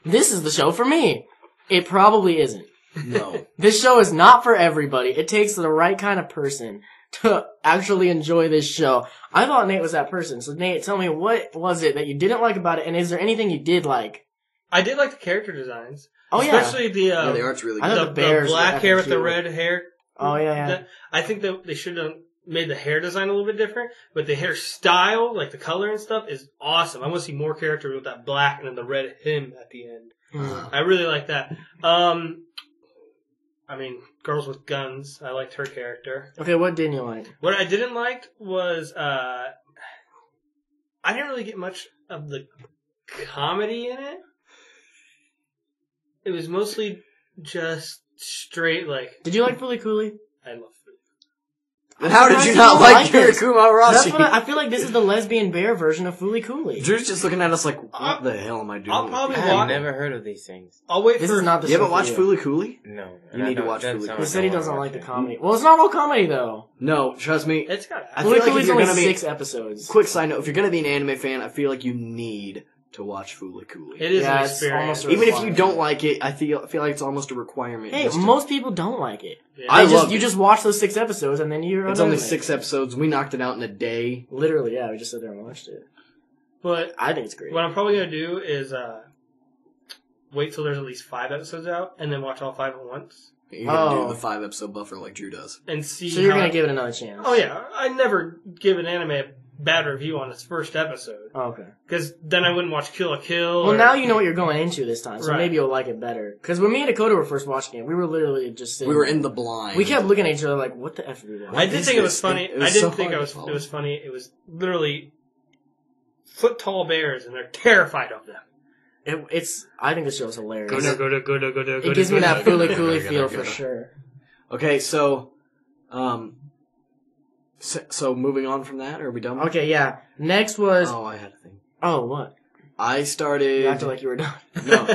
this is the show for me. It probably isn't. No. This show is not for everybody. It takes the right kind of person to actually enjoy this show. I thought Nate was that person. So Nate, tell me, what was it that you didn't like about it, and is there anything you did like? I did like the character designs. Oh, yeah. Especially the art's really good. The black hair with the red hair. Oh, yeah. I think that they should have made the hair design a little bit different, but the hairstyle, the color and stuff, is awesome. I want to see more characters with that black and then the red him at the end. I really like that. Girls with Guns. I liked her character. Okay, what didn't you like? What I didn't like was, I didn't really get much of the comedy in it. It was mostly just straight, Did you like Fooly Cooly? I love Fooly. And how did you not like Yuri, Kuma, Arashi? I feel like this is the lesbian bear version of Fooly Cooly. Drew's just looking at us like, what the hell am I doing? I've never heard of these things. I'll wait this is not the You haven't watched Fooly Cooly? No. You need to watch Fooly Cooly. He said he doesn't like the comedy. Well, it's not all comedy, though. No, trust me. It's got Fooly Cooly's only 6 episodes. Quick side note, if you're going to be an anime fan, I feel like you need to watch Fooly Cooly. It is an experience. Even if you don't like it, I feel like it's almost a requirement. Hey, most people don't like it. Yeah. You just watch those 6 episodes and then you're It's only 6 episodes. We knocked it out in a day. Literally, yeah. We just sat there and watched it. But I think it's great. What I'm probably going to do is wait till there's at least 5 episodes out and then watch all 5 at once. You're going to do the 5-episode buffer like Drew does. And see. So you're going to give it another chance. Oh, yeah. I never give an anime a bad review on its first episode. Oh, okay. Because then I wouldn't watch Kill la Kill. Well, now you know what you're going into this time, so maybe you'll like it better. Because when me and Dakota were first watching it, we were literally just sitting. We were in the blind. We kept looking at each other like, what the F are we doing? I did think it was funny. I didn't think it was funny. It was literally foot-tall bears, and they're terrified of them. I think the show's hilarious. Go. It gives me that Fooly Cooly feel for sure. Okay, so moving on from that, or are we done? Okay, yeah. Next was... Oh, I had a thing. Oh, what? I started... You acted like you were done. No,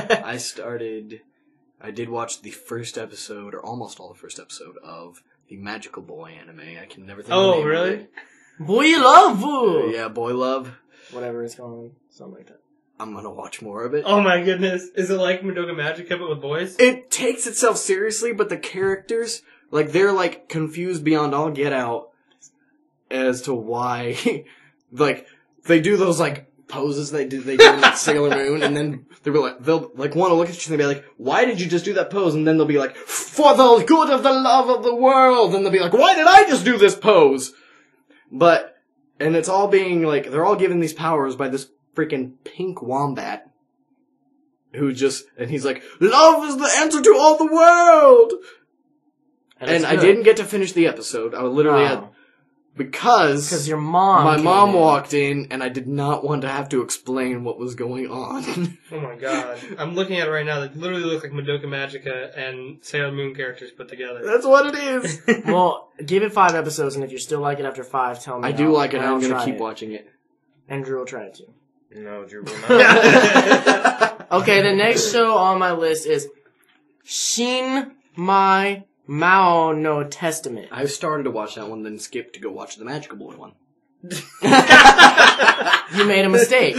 I did watch the first episode, or almost all the first episode, of the Magical Boy anime. I can never think of the name. Oh, really? Boy Love! Yeah, Boy Love. Whatever it's called. Something like that. I'm gonna watch more of it. Oh my goodness. Is it like Madoka Magica but with boys? It takes itself seriously, but the characters, they're, confused beyond all get out as to why, they do those, poses they do in Sailor Moon, and then they'll want to look at you and they'll be like, why did you just do that pose? And then they'll be like, for the good of the love of the world! And they'll be like, why did I just do this pose? And it's all being, they're all given these powers by this freaking pink wombat. And he's like, love is the answer to all the world! And I didn't get to finish the episode. I literally had... Because your mom my mom walked in, and I did not want to have to explain what was going on. Oh my god. I'm looking at it right now. They literally look like Madoka Magica and Sailor Moon characters put together. That's what it is. Well, give it 5 episodes, and if you still like it after 5, tell me. I do like it, and I'm going to keep watching it. And Drew will try it too. No, Drew will not. Okay, the next show on my list is Shinmai Maou no Testament. I started to watch that one, then skipped to go watch the Magical Boy one. You made a mistake.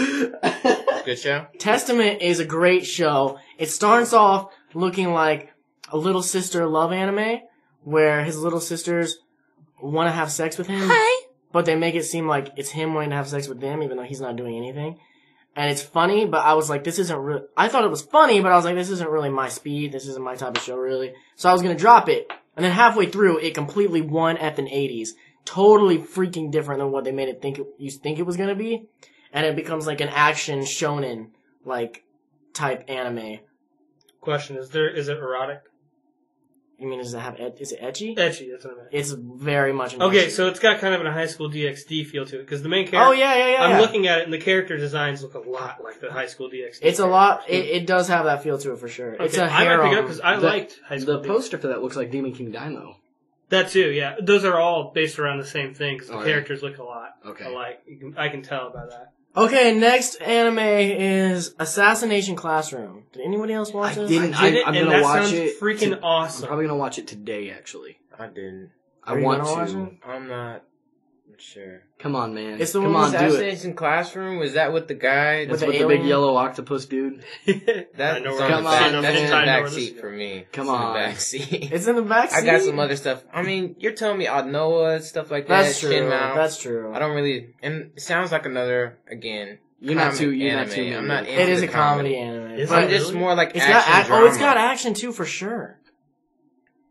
Good show. Testament is a great show. It starts off looking like a little sister love anime, where his little sisters want to have sex with him. Hi. But they make it seem like it's him wanting to have sex with them, even though he's not doing anything. and it's funny, but I was like, this isn't real. I thought it was funny, but I was like, this isn't really my speed. This isn't my type of show, really. So I was gonna drop it, and then halfway through, it completely won effing 80s. Totally freaking different than what they made it think it was gonna be, and it becomes like an action shonen like type anime. Question: is it erotic? You mean, is it ecchi? Ecchi, that's what I meant. It's very much an okay, ecchi. so it's got kind of a High School DxD feel to it, because the main character... Oh, yeah. I'm looking at it, and the character designs look a lot like the High School DxD. It's a lot... It does have that feel to it, for sure. Okay, It's a I might pick it up, harem. because I liked High School The poster for that looks like Demon King Daimo. That too, yeah. Those are all based around the same thing, because the yeah. characters look a lot Okay. alike. I can tell by that. Okay, next anime is Assassination Classroom. Did anybody else watch this? didn't. I did it, I'm and gonna that watch sounds it. freaking awesome. I'm probably gonna watch it today, actually. I didn't. I Are you want gonna watch to. it? I'm not sure. Come on, man. It's the Come one on, with do it. Assassination Classroom? Was that with the guy? That's the with the big alien? yellow octopus dude. That's I know on where the I'm back, sitting. that's in the I know where back this seat is for me. Come It's in the on. back seat. It's in the back I seat? got some other stuff. I mean, you're telling me Aldnoah, stuff like that. That's true. Shinmai. That's true. I don't really, and it sounds like another, again, You're not comic too. You're anime. not too. I'm not into into It is the a comedy anime. Is but I'm just really? more like it's action got it's drama. got action too, for sure.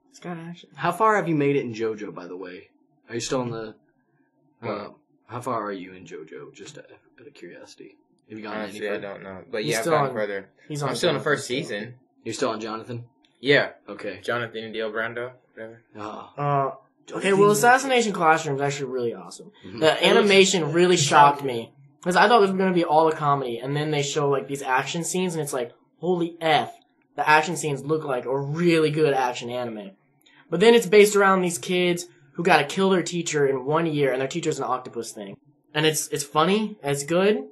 It's got action. How far have you made it in JoJo, by the way? Are you still in the? What? How far are you in JoJo? Just out of curiosity. Have you gotten any Honestly, I further? don't know. But He's yeah, I've still gotten on- further. He's on I'm still in the Jonathan, first so. season. You're still on Jonathan? Yeah. Okay. Jonathan and Dio Brando, whatever. Oh. Okay, well, Assassination Classroom is actually really awesome. Mhm. The animation really shocked me. Because I thought this was going to be all a comedy, and then they show, like, these action scenes, and it's like, holy F, the action scenes look like a really good action anime. But then it's based around these kids who gotta kill their teacher in 1 year, and their teacher's an octopus thing. And it's funny, and it's good.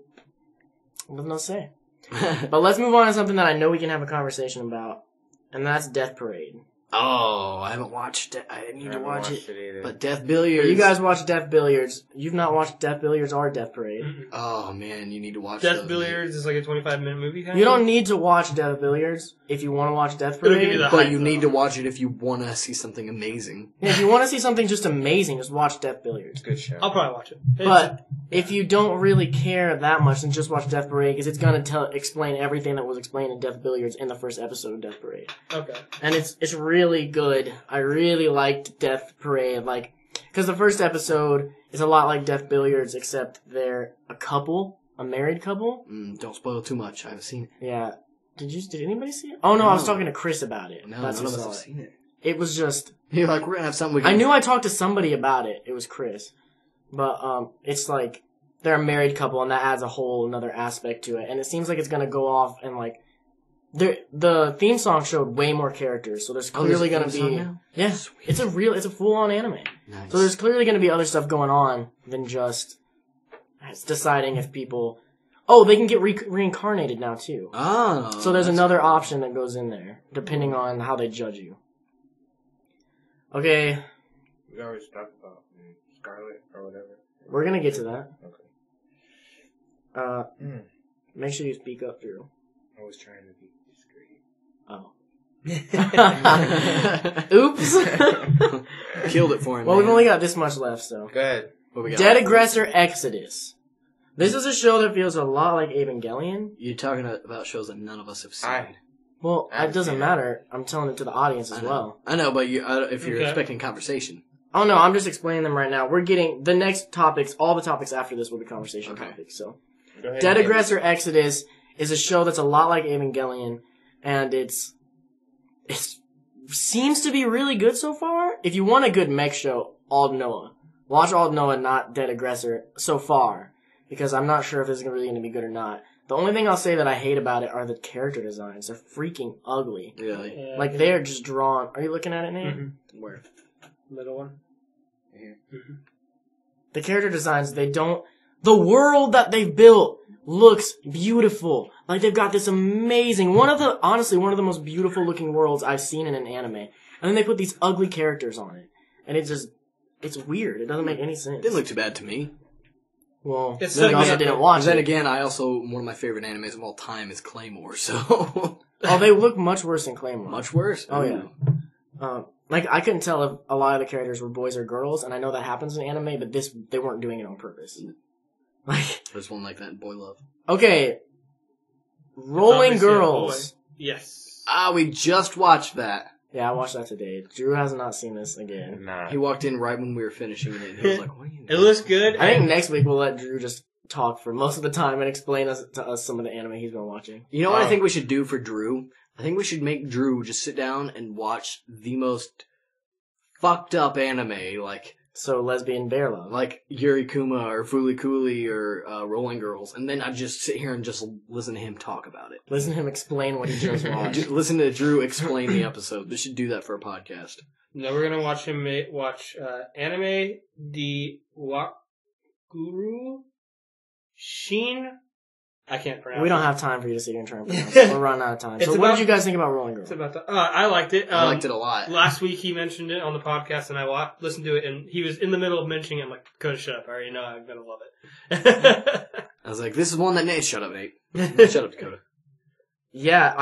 Nothing else to say. But let's move on to something that I know we can have a conversation about, and that's Death Parade. Oh, I haven't watched it. I need to watch it. Either. But Death Billiards. You guys watch Death Billiards. You've not watched Death Billiards or Death Parade. Oh man, you need to watch Death those. Billiards is like a 25-minute movie kind You of? don't need to watch Death Billiards if you want to watch Death It'll give Parade. you the But hype, you though. need to watch it if you want to see something amazing. If you want to see something just amazing, just watch Death Billiards. Good show. I'll probably watch it. But if you don't really care that much, then just watch Death Parade, because it's going to explain everything that was explained in Death Billiards in the first episode of Death Parade. Okay. And it's really good. I really liked Death Parade, like, because the first episode is a lot like Death Billiards, except they're a married couple. Don't spoil too much. I haven't seen it. Yeah. Did anybody see it? Oh no, I was talking to Chris about it. No, That's none who of us saw have it. seen it. It was just, You're like, we're gonna have something we can... I knew I talked to somebody about it. It was Chris. But, it's like, they're a married couple, and that adds a whole another aspect to it. And it seems like it's gonna go off and, like, the theme song showed way more characters, so there's clearly there's a gonna theme song be... now? Yeah, it's a full-on anime. Nice. So there's clearly gonna be other stuff going on than just deciding if people... Oh, they can get reincarnated now, too. Oh. So there's another option that goes in there, depending on how they judge you. Okay, We always talked about Scarlett or whatever. we're gonna get to that. Okay. Make sure you speak up, Drew. I was trying to be discreet. Oh. Oops. Killed it for him. Well, we've man. only got this much left, so. Good. What we got? Dead Aggressor Exodus. This is a show that feels a lot like Evangelion. You're talking about shows that none of us have seen. Well, I've it doesn't seen it. matter. I'm telling it to the audience as I know. well. I know, but if you're Okay. expecting conversation. Oh no, I'm just explaining them right now. We're getting the next topics, all the topics after this will be conversation Okay. topics, so. Go ahead. Dead Aggressor Exodus is a show that's a lot like Evangelion, and it seems to be really good so far. If you want a good mech show, Aldnoah. Watch Aldnoah, not Dead Aggressor, so far. Because I'm not sure if this is really going to be good or not. The only thing I'll say that I hate about it are the character designs. They're freaking ugly. Really? Yeah, Like, they're just drawn... Are you looking at it, Nate? Mhm. Where? Middle one. The character designs, they don't... The world that they've built looks beautiful. Like, they've got this amazing... Honestly, one of the most beautiful looking worlds I've seen in an anime. And then they put these ugly characters on it. And it's weird. It doesn't make any sense. Didn't look too bad to me. Well, It's you like also that- didn't watch Then it. again, one of my favorite animes of all time is Claymore, so... Oh, they look much worse than Claymore. Much worse. Oh, yeah. Ooh. Like, I couldn't tell if a lot of the characters were boys or girls, and I know that happens in anime, but they weren't doing it on purpose. Like, there's one like that in Boy Love. Okay. Rolling Obviously, Girls. Yes. We just watched that. Yeah, I watched that today. Drew has not seen this again. Nah. He walked in right when we were finishing it, and he was like, what are you doing? It looks good. I think next week we'll let Drew just talk for most of the time and explain to us some of the anime he's been watching. You know what I think we should do for Drew? I think we should make Drew just sit down and watch the most fucked up anime, So, Lesbian Bear Love. like Yuri Kuma or Fooly Cooly or Rolling Girls, and then I'd just sit here and just listen to him talk about it. Listen to him explain what he just watched. Listen to Drew explain the episode. We should do that for a podcast. No, we're gonna watch him watch anime the Wakuru Shin. I can't pronounce. We don't have time for you to sit here and try and pronounce it. We're running out of time. So, what did you guys think about Rolling Girls? It's about I liked it. I liked it a lot. Last week he mentioned it on the podcast, and I listened to it, and he was in the middle of mentioning it. I'm like, Dakota, shut up! I already know I'm gonna love it. I was like, this is one that Nate. Shut up, Nate. Shut up, Dakota. Yeah,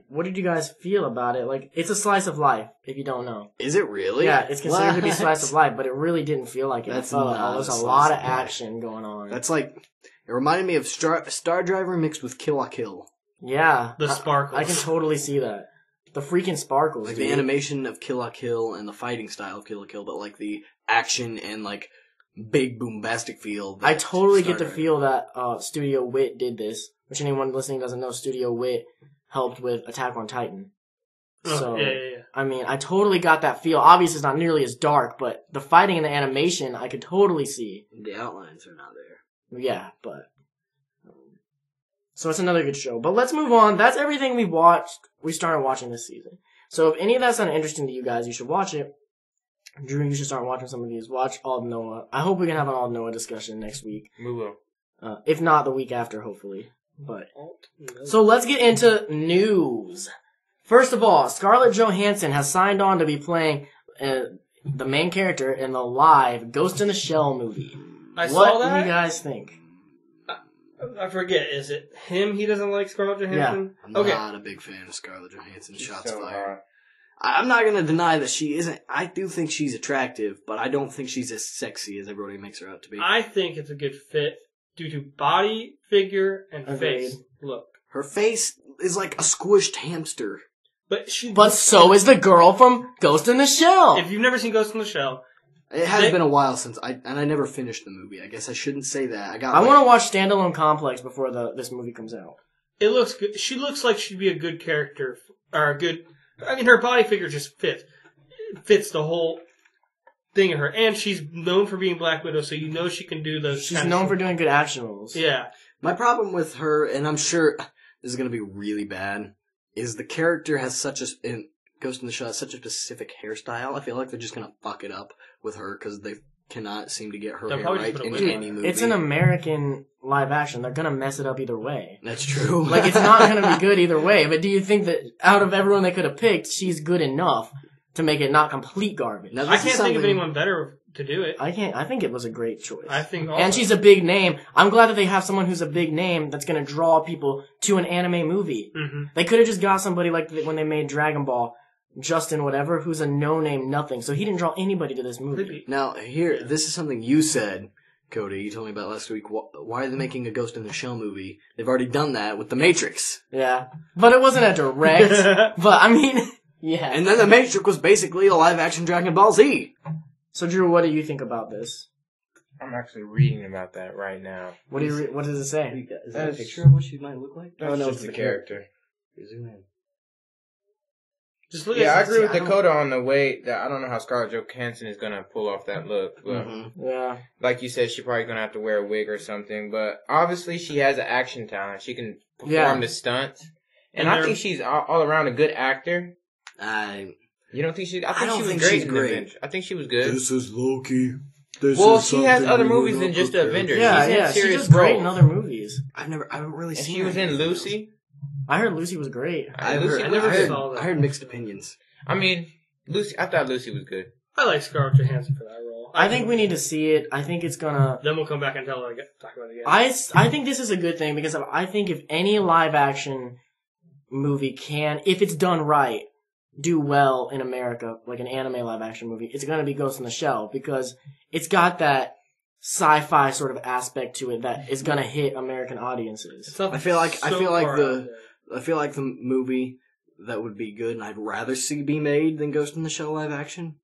what did you guys feel about it? Like, it's a slice of life, if you don't know. Is it really? Yeah, it's considered to be slice of life, but it really didn't feel like it. That's It felt like, not there's a a slice lot of of life. action going on. That's like, it reminded me of Star Driver mixed with Kill la Kill. Yeah. The sparkles. I can totally see that. The freaking sparkles, Like dude. the animation of Kill la Kill and the fighting style of Kill la Kill, but like the action and like big bombastic feel. I totally get the Driver. feel that Studio Wit did this, which anyone listening doesn't know. Studio Wit helped with Attack on Titan. So, yeah. I mean, I totally got that feel. Obviously, it's not nearly as dark, but the fighting and the animation, I could totally see. The outlines are not there. Yeah, but... So it's another good show. But let's move on. That's everything we started watching this season. So if any of that sounded interesting to you guys, you should watch it. Drew, you should start watching some of these. Watch Aldnoah. I hope we can have an Aldnoah discussion next week. We will. If not, the week after, hopefully. But so let's get into news. First of all, Scarlett Johansson has signed on to be playing the main character in the live Ghost in the Shell movie. I What saw that. do you guys think? I forget. Is it him? He doesn't like Scarlett Johansson. I'm Okay. not a big fan of Scarlett Johansson. Shots so fired. I'm not going to deny that she isn't. I do think she's attractive, but I don't think she's as sexy as everybody makes her out to be. I think it's a good fit due to body, figure, and Agreed. face. Look, Her face is like a squished hamster. but she. But so is the girl from Ghost in the Shell. If you've never seen Ghost in the Shell, It has been a while since I never finished the movie. I guess I shouldn't say that. I want to watch Standalone Complex before this movie comes out. it looks good. She looks like she'd be a good character or a good. I mean, her body figure just fits the whole thing of her, and she's known for being Black Widow, so you know she can do those. She's known for doing good action roles. Yeah. My problem with her, and I'm sure this is going to be really bad, is the character has in Ghost in the Shell has such a specific hairstyle. I feel like they're just going to fuck it up with her because they cannot seem to get her They'll hair probably right just put a in wig on any her. movie. It's an American live action. They're gonna mess it up either way. That's true. Like, it's not gonna be good either way. But do you think that out of everyone they could have picked, she's good enough to make it not complete garbage? Now, I can't think of anyone better to do it. I think it was a great choice. I think also, And she's a big name. I'm glad that they have someone who's a big name that's gonna draw people to an anime movie. Mm-hmm. They could have just got somebody like when they made Dragon Ball, Justin whatever, who's a no-name nothing. So he didn't draw anybody to this movie. Now, this is something you said, Cody. You told me about last week. Why are they making a Ghost in the Shell movie? They've already done that with The Matrix. Yeah. But it wasn't a direct. But, I mean, yeah. And then The Matrix was basically a live-action Dragon Ball Z. So, Drew, what do you think about this? I'm actually reading about that right now. What does it say? Is that a picture of what she might look like? That's no, just it's the the character. Zoom in. just look Yeah, I at agree with Dakota on the way that I don't know how Scarlett Johansson is gonna pull off that look. But Yeah. like you said, she's probably gonna have to wear a wig or something. But obviously, she has an action talent. She can perform the stunts, and I think she's all around a good actor. You don't think she? I think don't she was think great she's in great. Avengers. I think she was good. This is Loki. Well, she has other movies than just the Avengers. Yeah, She's in yeah. She's serious just great roles. in other movies. I haven't really And seen she was her in anything Lucy. I heard Lucy was great. else. Lucy I was never good. saw that. I heard mixed opinions. I mean, Lucy. I thought Lucy was good. I like Scarlett Johansson for that role. I think we need to see it. I think it's gonna... Then we'll come back and talk about it again. I think this is a good thing because I think if any live action movie can, if it's done right, do well in America, like an anime live action movie, it's gonna be Ghost in the Shell because it's got that sci-fi sort of aspect to it that is gonna hit American audiences. I feel like the movie that would be good, and I'd rather see be made than Ghost in the Shell live action.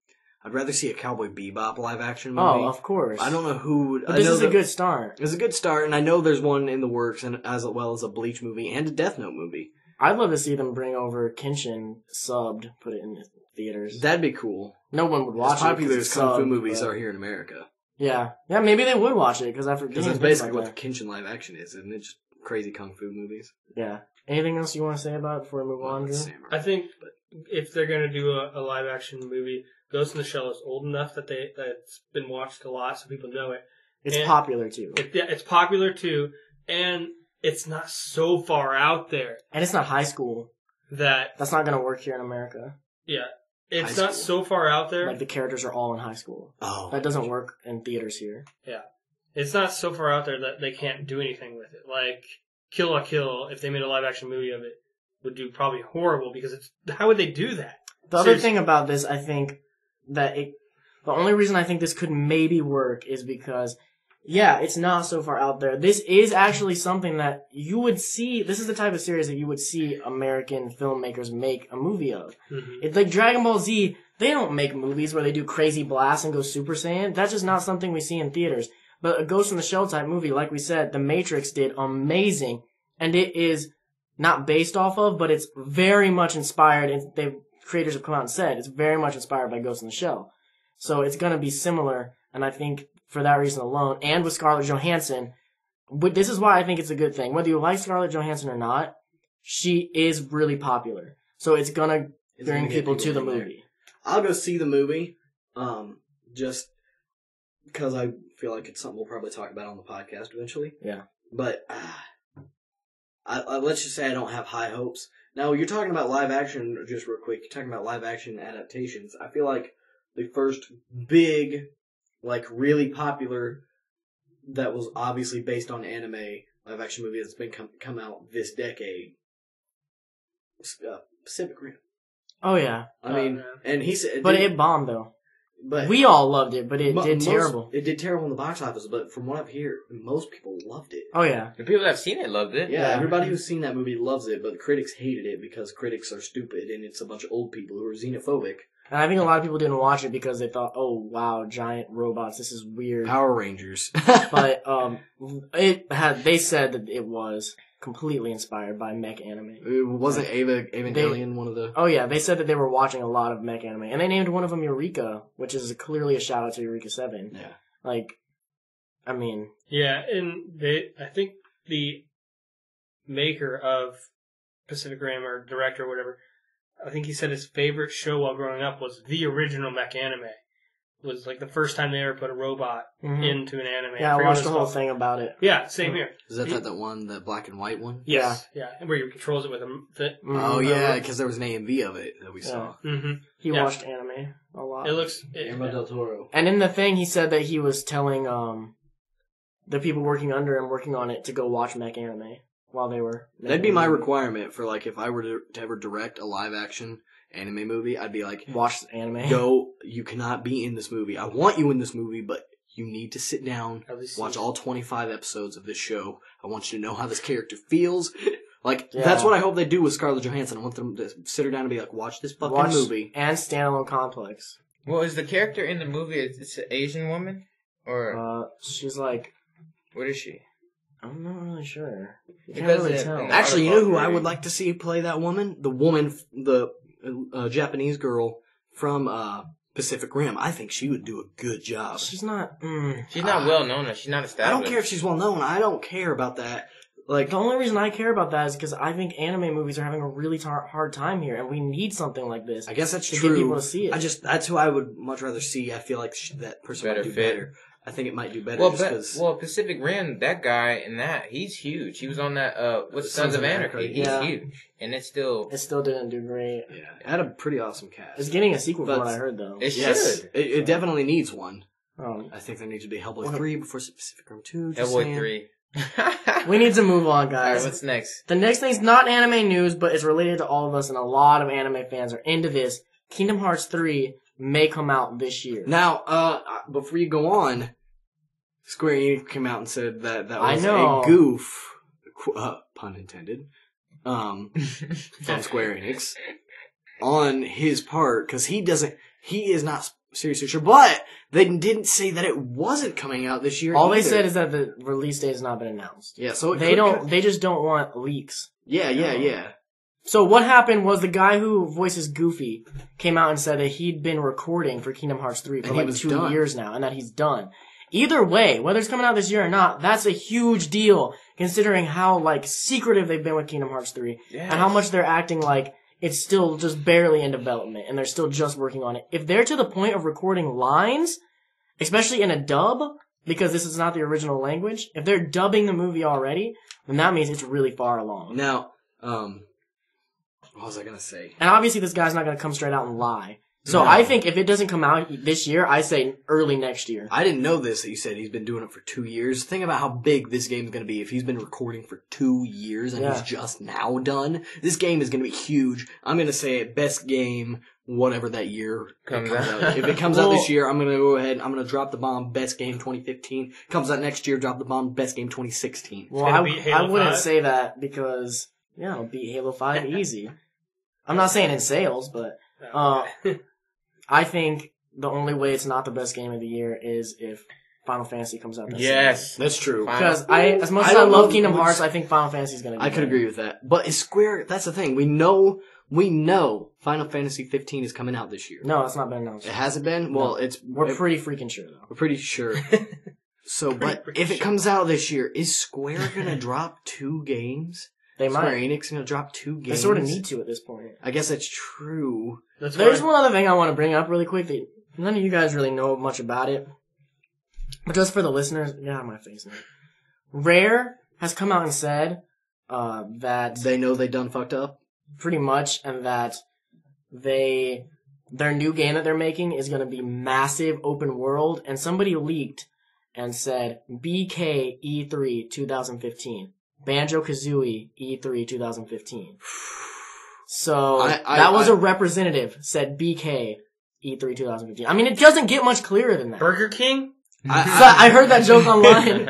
I'd rather see a Cowboy BeeBop live action movie. Oh, of course. I don't know who. But this is a good start. It's a good start, and I know there's one in the works, and as well as a Bleach movie and a Death Note movie. I'd love to see them bring over Kenshin subbed, put it in theaters. That'd be cool. No one would watch as popular it. as Kung Fu movies are here in America. Yeah. Yeah, maybe they would watch it, because I forget. Because that's basically what the Kenshin live action is, isn't it? Just crazy Kung Fu movies. Yeah. Anything else you want to say about it before we move on, Drew? I think if they're going to do a live action movie, Ghost in the Shell is old enough that it's been watched a lot, so people know it. It's popular too. It's popular too, and it's not so far out there. And it's not high school. That's not going to work here in America. Yeah. It's not so far out there. Like the characters are all in high school. Oh. That doesn't work in theaters here. Yeah. It's not so far out there that they can't do anything with it. Like Kill la Kill, if they made a live action movie of it, would do probably horrible because how would they do that? The other thing about this, I think, the only reason I think this could maybe work is because, yeah, it's not so far out there. This is actually something that you would see. This is the type of series that you would see American filmmakers make a movie of. Mm-hmm. It's like Dragon Ball Z. They don't make movies where they do crazy blasts and go Super Saiyan. That's just not something we see in theaters. But a Ghost in the Shell type movie, like we said, The Matrix did amazing. And it is not based off of, but it's very much inspired. And creators have come out and said it's very much inspired by Ghost in the Shell. So it's going to be similar. And I think for that reason alone, and with Scarlett Johansson, this is why I think it's a good thing. Whether you like Scarlett Johansson or not, she is really popular. So it's going to bring people to the movie. I'll go see the movie, just because I feel like it's something we'll probably talk about on the podcast eventually. Yeah. But let's just say I don't have high hopes. Now, you're talking about live action, just real quick, you're talking about live action adaptations. I feel like the first big, like, really popular, that was obviously based on anime live action movie that's been come out this decade, Pacific Rim. Oh, yeah. I mean, and he said... But it bombed, though. But we all loved it, but it did terrible. It did terrible in the box office, but from what I've heard, most people loved it. Oh, yeah. The people that have seen it loved it. Yeah, everybody who's seen that movie loves it, but critics hated it because critics are stupid, and it's a bunch of old people who are xenophobic. And I think a lot of people didn't watch it because they thought, oh, wow, giant robots, this is weird. Power Rangers. But they said that it was completely inspired by mech anime. It wasn't Evangelion one of the... Oh, yeah, they said that they were watching a lot of mech anime. And they named one of them Eureka, which is clearly a shout-out to Eureka 7. Yeah. Like, I mean... Yeah, and I think the maker of Pacific Rim, or director or whatever, I think he said his favorite show while growing up was the original mech anime. It was like the first time they ever put a robot into an anime. Yeah, I watched the whole thing about it. Yeah, same here. Is that one, the black and white one? Yes. Yeah, where he controls it with a... Oh, yeah, because there was an AMV of it that we saw. Mm-hmm. He watched anime a lot. It looks... Guillermo del Toro. And in the thing, he said that he was telling the people working under him, working on it, to go watch mech anime while they were... That'd be my requirement for, like, if I were to ever direct a live-action anime movie, I'd be like... Watch anime. Go, you cannot be in this movie. I want you in this movie, but you need to sit down, watch all 25 episodes of this show. I want you to know how this character feels. Like, that's what I hope they do with Scarlett Johansson. I want them to sit her down and be like, watch this fucking movie. And Standalone Complex. Well, is the character in the movie, it's an Asian woman? Or she's like... What is she? I'm not really sure. You Because can't really tell. Actually, you know who I would like to see play that woman? The Japanese girl from Pacific Rim. I think she would do a good job. She's not... She's not well known. She's not established. I don't care if she's well known. I don't care about that. Like, the only reason I care about that is because I think anime movies are having a really hard time here, and we need something like this. I guess that's to true. Get people to see it. That's who I would much rather see. I feel like that person might do better. I think it might do better. Well, Pacific Rim, that guy in that, he's huge. He was on that, Sons of Anarchy. He's huge. And it still didn't do great. Yeah, it had a pretty awesome cast. It's getting a sequel from what I heard, though. It should. It definitely needs one. Oh. I think there needs to be Hellboy 3 before Pacific Rim 2. Hellboy 3. We need to move on, guys. Alright, what's next? The next thing's not anime news, but it's related to all of us, and a lot of anime fans are into this. Kingdom Hearts 3 may come out this year. Now, before you go on, Square Enix came out and said that was a goof, pun intended, from Square Enix on his part, because he is not seriously sure, but they didn't say that it wasn't coming out this year. All they said is that the release date has not been announced. Yeah, so they just don't want leaks. Yeah. So what happened was the guy who voices Goofy came out and said that he'd been recording for Kingdom Hearts 3 for like 2 years now, and that he's done. Either way, whether it's coming out this year or not, that's a huge deal, considering how, like, secretive they've been with Kingdom Hearts 3, and how much they're acting like it's still just barely in development, and they're still just working on it. If they're to the point of recording lines, especially in a dub, because this is not the original language, if they're dubbing the movie already, then that means it's really far along. Now, what was I gonna say? And obviously this guy's not gonna come straight out and lie. So I think if it doesn't come out this year, I say early next year. I didn't know this, that you said he's been doing it for 2 years. Think about how big this game's gonna be if he's been recording for 2 years and he's just now done. This game is gonna be huge. I'm gonna say it best game, whatever that year comes out. If it comes out this year, I'm gonna go ahead and I'm gonna drop the bomb, best game 2015. Comes out next year, drop the bomb, best game 2016. Well, I wouldn't say that because, it'll beat Halo 5 easy. I'm not saying in sales, but, I think the only way it's not the best game of the year is if Final Fantasy comes out this year. That's true. Because as much as I love Kingdom Hearts, I think Final Fantasy is going to be I could agree with that. But it's Square, that's the thing. We know Final Fantasy 15 is coming out this year. No, it's not been announced. It hasn't been? Well, we're pretty freaking sure, though. We're pretty sure. So, but if it comes out this year, is Square going to drop 2 games? They might. Square Enix is going to drop 2 games? They sort of need to at this point. I guess that's true. There's one other thing I want to bring up really quick that none of you guys really know much about it. But just for the listeners, get out of my face, man. Rare has come out and said that they know they done fucked up? Pretty much, and that their new game that they're making is going to be massive open world, and somebody leaked and said BK E3 2015. Banjo Kazooie E3 2015. So that was a representative said BK E3 2015. I mean, it doesn't get much clearer than that. Burger King? I heard that joke online.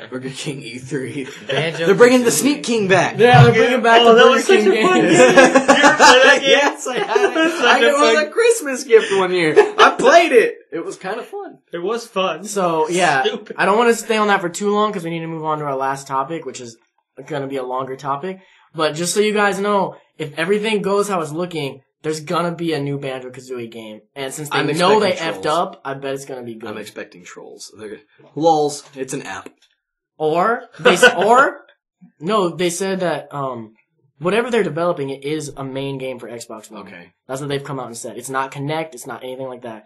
Burger King E3. They're bringing the Sneak King back. Yeah, they're bringing back the Burger King game. You ever play that game? Yes, I had it. It was a Christmas gift one year. I played it. It was kind of fun. It was fun. So, yeah. Stupid. I don't want to stay on that for too long because we need to move on to our last topic, which is going to be a longer topic. But just so you guys know, if everything goes how it's looking, there's going to be a new Banjo Kazooie game. And since they know they effed up, I bet it's going to be good. I'm expecting trolls. Lols, it's an app. They said that whatever they're developing, it is a main game for Xbox One. Okay. That's what they've come out and said. It's not Kinect, it's not anything like that.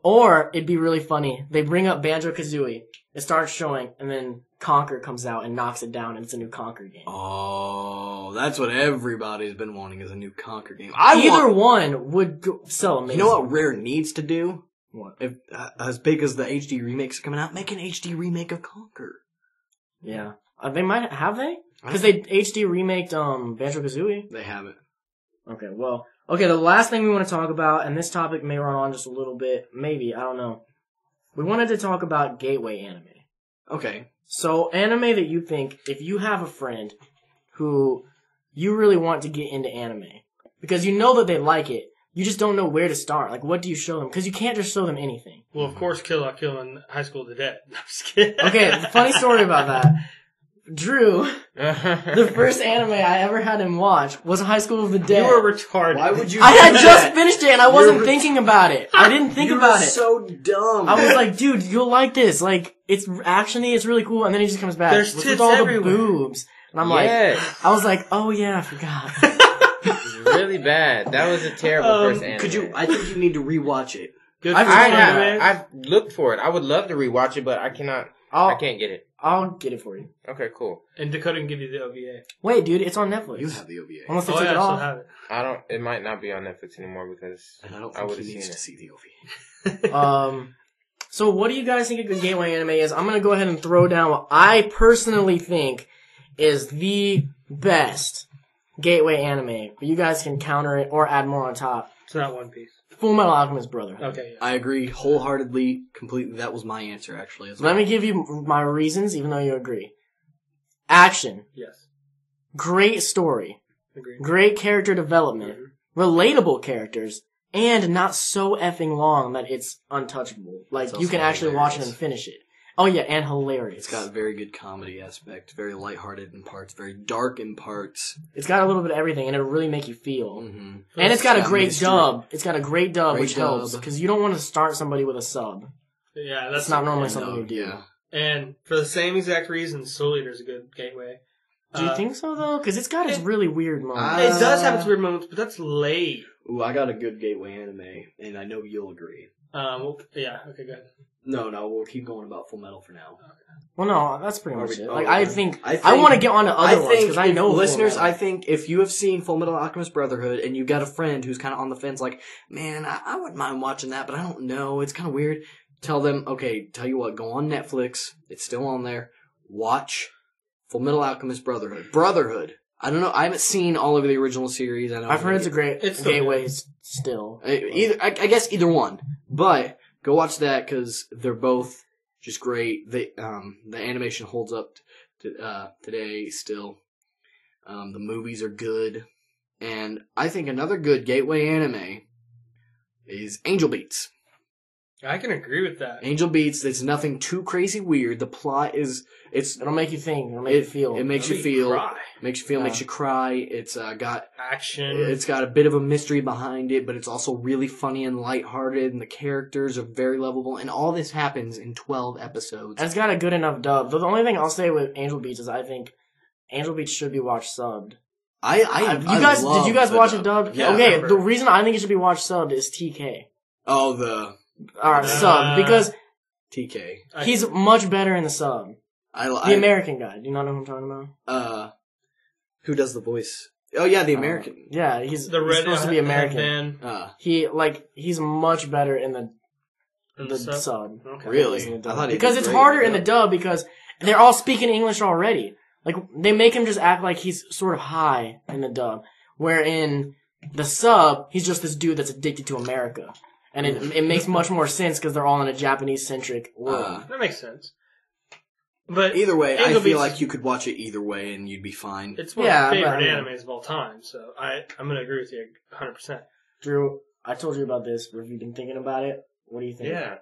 Or, it'd be really funny, they bring up Banjo Kazooie, it starts showing, and then Conker comes out and knocks it down, and it's a new Conker game. Oh, that's what everybody's been wanting, is a new Conker game. Either one would sell amazing. You know what Rare needs to do? What? If, as big as the HD remakes are coming out, make an HD remake of Conker. Yeah. They might, have they? Because they HD remaked Banjo Kazooie. They haven't. Okay, well, the last thing we want to talk about, and this topic may run on just a little bit, maybe, I don't know. We wanted to talk about gateway anime. Okay. So, anime that you think, if you have a friend who you really want to get into anime, because you know that they like it, you just don't know where to start. Like, what do you show them? Because you can't just show them anything. Well, of course, Kill La Kill in High School of the Dead. No, I'm just kidding. Okay, funny story about that. Drew, the first anime I ever had him watch was High School of the Dead. You were retarded. Why would you? I had just finished it and I wasn't thinking about it. I didn't think about it. So dumb. I was like, dude, you'll like this. Like, it's actiony, it's really cool. And then he just comes back There's with tits all everywhere. the boobs. And I'm like, I was like, oh yeah, I forgot. It was really bad. That was a terrible first anime. I think you need to rewatch it. I've looked for it. I would love to rewatch it, but I cannot. I can't get it. I'll get it for you. Okay, cool. And Dakota can give you the OVA. Wait, dude, it's on Netflix. You have the OVA. Unless they took it off. Have it. I don't. It might not be on Netflix anymore because I don't think he needs to see the OVA. So what do you guys think a good gateway anime is? I'm gonna go ahead and throw down what I personally think is the best gateway anime. But you guys can counter it or add more on top. It's not One Piece. Fullmetal Alchemist Brotherhood. Okay, yeah. I agree wholeheartedly, completely. That was my answer, actually. As Let well. me give you my reasons, even though you agree. Action. Yes. Great story. Agreed. Great character development. Relatable characters. And not so effing long that it's untouchable. Like, It's you can also actually watch it hilarious. and finish it. Oh yeah, and hilarious. It's got a very good comedy aspect, very lighthearted in parts, very dark in parts. It's got a little bit of everything, and it'll really make you feel. Mm-hmm. And it's got a great mystery. dub. It's got a great dub, Great which helps. dub. Because you don't want to start somebody with a sub. Yeah, That's not normally something you do. Yeah. And for the same exact reason, Soul Eater's a good gateway. Do you think so, though? Because it's got its really weird moments. It does have its weird moments, but that's late. Ooh, I got a good gateway anime, and I know you'll agree. Well, yeah, okay, good. No, we'll keep going about Full Metal for now. Well, no, that's pretty much it. Like, okay. I think I want to get on to other ones, because I know listeners, Fullmetal. I think if you have seen Full Metal Alchemist Brotherhood, and you got a friend who's kind of on the fence, like, man, I wouldn't mind watching that, but I don't know, it's kind of weird. Tell them, okay, tell you what, go on Netflix, it's still on there, watch Full Metal Alchemist Brotherhood. I don't know. I haven't seen all of the original series. I know I've heard it's a great gateway still. I guess either one, but go watch that because they're both just great. The animation holds up today still. The movies are good, and I think another good gateway anime is Angel Beats. I can agree with that. Angel Beats. It's nothing too crazy weird. The plot is it'll make you think. It'll make you feel. It makes you feel. Cry. Makes you feel. Makes you cry. It's got action. It's got a bit of a mystery behind it, but it's also really funny and lighthearted, and the characters are very lovable. And all this happens in 12 episodes. And it's got a good enough dub. The only thing I'll say with Angel Beats is I think Angel Beats should be watched subbed. Did you guys watch it dubbed? Yeah, okay, the reason I think it should be watched subbed is TK. Oh, sub, because TK. He's much better in the sub. The American guy. Do you not know who I'm talking about? Who does the voice? Oh yeah, the American. Yeah, he's supposed to be American. He's much better in the sub. Okay. Really? I thought because it's harder in the dub because they're all speaking English already. Like they make him just act like he's sort of high in the dub, where in the sub he's just this dude that's addicted to America. And it makes much more sense because they're all in a Japanese-centric world. That makes sense. But either way, I feel like you could watch it either way and you'd be fine. It's one of my favorite animes of all time, so I'm going to agree with you 100%. Drew, I told you about this, but have you been thinking about it? What do you think? Yeah.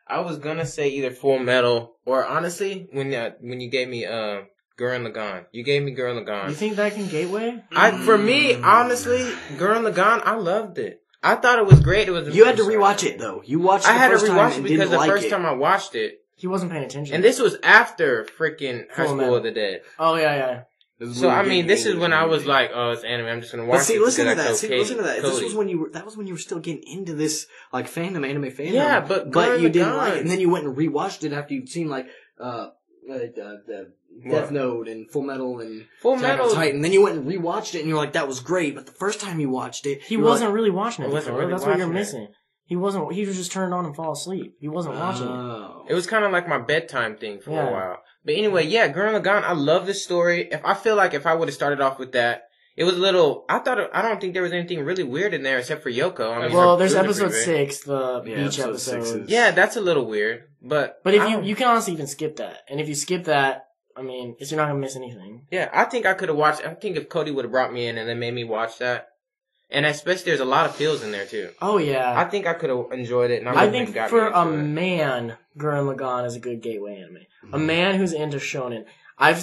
I was going to say either Full Metal or honestly, when you gave me Gurren Lagann. You gave me Gurren Lagann. You think that can gateway? For me, honestly, Gurren Lagann, I loved it. I thought it was great. You had to rewatch it though. You watched it the first time and didn't like it. I had to rewatch it because the first time I watched it, he wasn't paying attention. And this was after freaking High School of the Dead. Oh yeah. So I mean, this is when I was like, "Oh, it's anime. I'm just gonna watch it." But listen to that. This was when you were still getting into this like anime fandom. Yeah, but you didn't like it, and then you went and rewatched it after you'd seen like the Death Note and Full Metal and Titan. Then you went and rewatched it, and you're like, "That was great." But the first time you watched it, he wasn't really watching it. That's what you're missing. He wasn't. He was just turned on and fall asleep. He wasn't watching it. It was kind of like my bedtime thing for a while. But anyway, yeah, Gurren Lagann. I love this story. I feel like if I would have started off with that, it was a little. I don't think there was anything really weird in there except for Yoko. I mean, there's episode 6, the beach episode. Yeah, that's a little weird. But if you can honestly even skip that, and if you skip that, I mean, you're not gonna miss anything. Yeah, I think I could have watched. I think if Cody would have brought me in and then made me watch that. And especially, there's a lot of feels in there, too. Oh, yeah. I think I could have enjoyed it. And I think for a man, Gurren Lagann is a good gateway anime. Mm-hmm. A man who's into shonen. I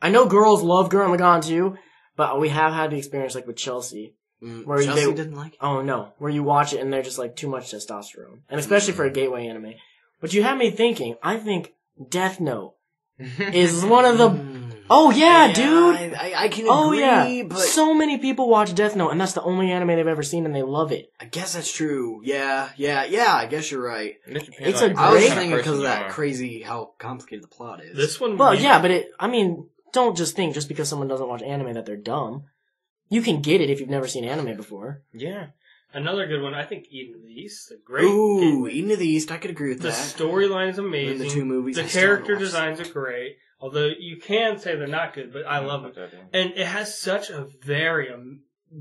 know girls love Gurren Lagann, too, but we have had the experience, like, with Chelsea. Where Chelsea didn't like it? Oh, no. Where you watch it and they're just, like, too much testosterone. And especially for a gateway anime. But you have me thinking, I think Death Note is one of the... Oh yeah, dude! I can agree, but... So many people watch Death Note, and that's the only anime they've ever seen, and they love it. I guess that's true. Yeah, I guess you're right. It's a great... I was thinking because of that crazy, how complicated the plot is. This one... Well, yeah, but don't just think just because someone doesn't watch anime that they're dumb. You can get it if you've never seen anime before. Yeah. Another good one, I think Eden of the East. Eden of the East, I could agree with that. The storyline is amazing. The 2 movies. The character designs are great. Although you can say they're not good, but I love them. And it has such a very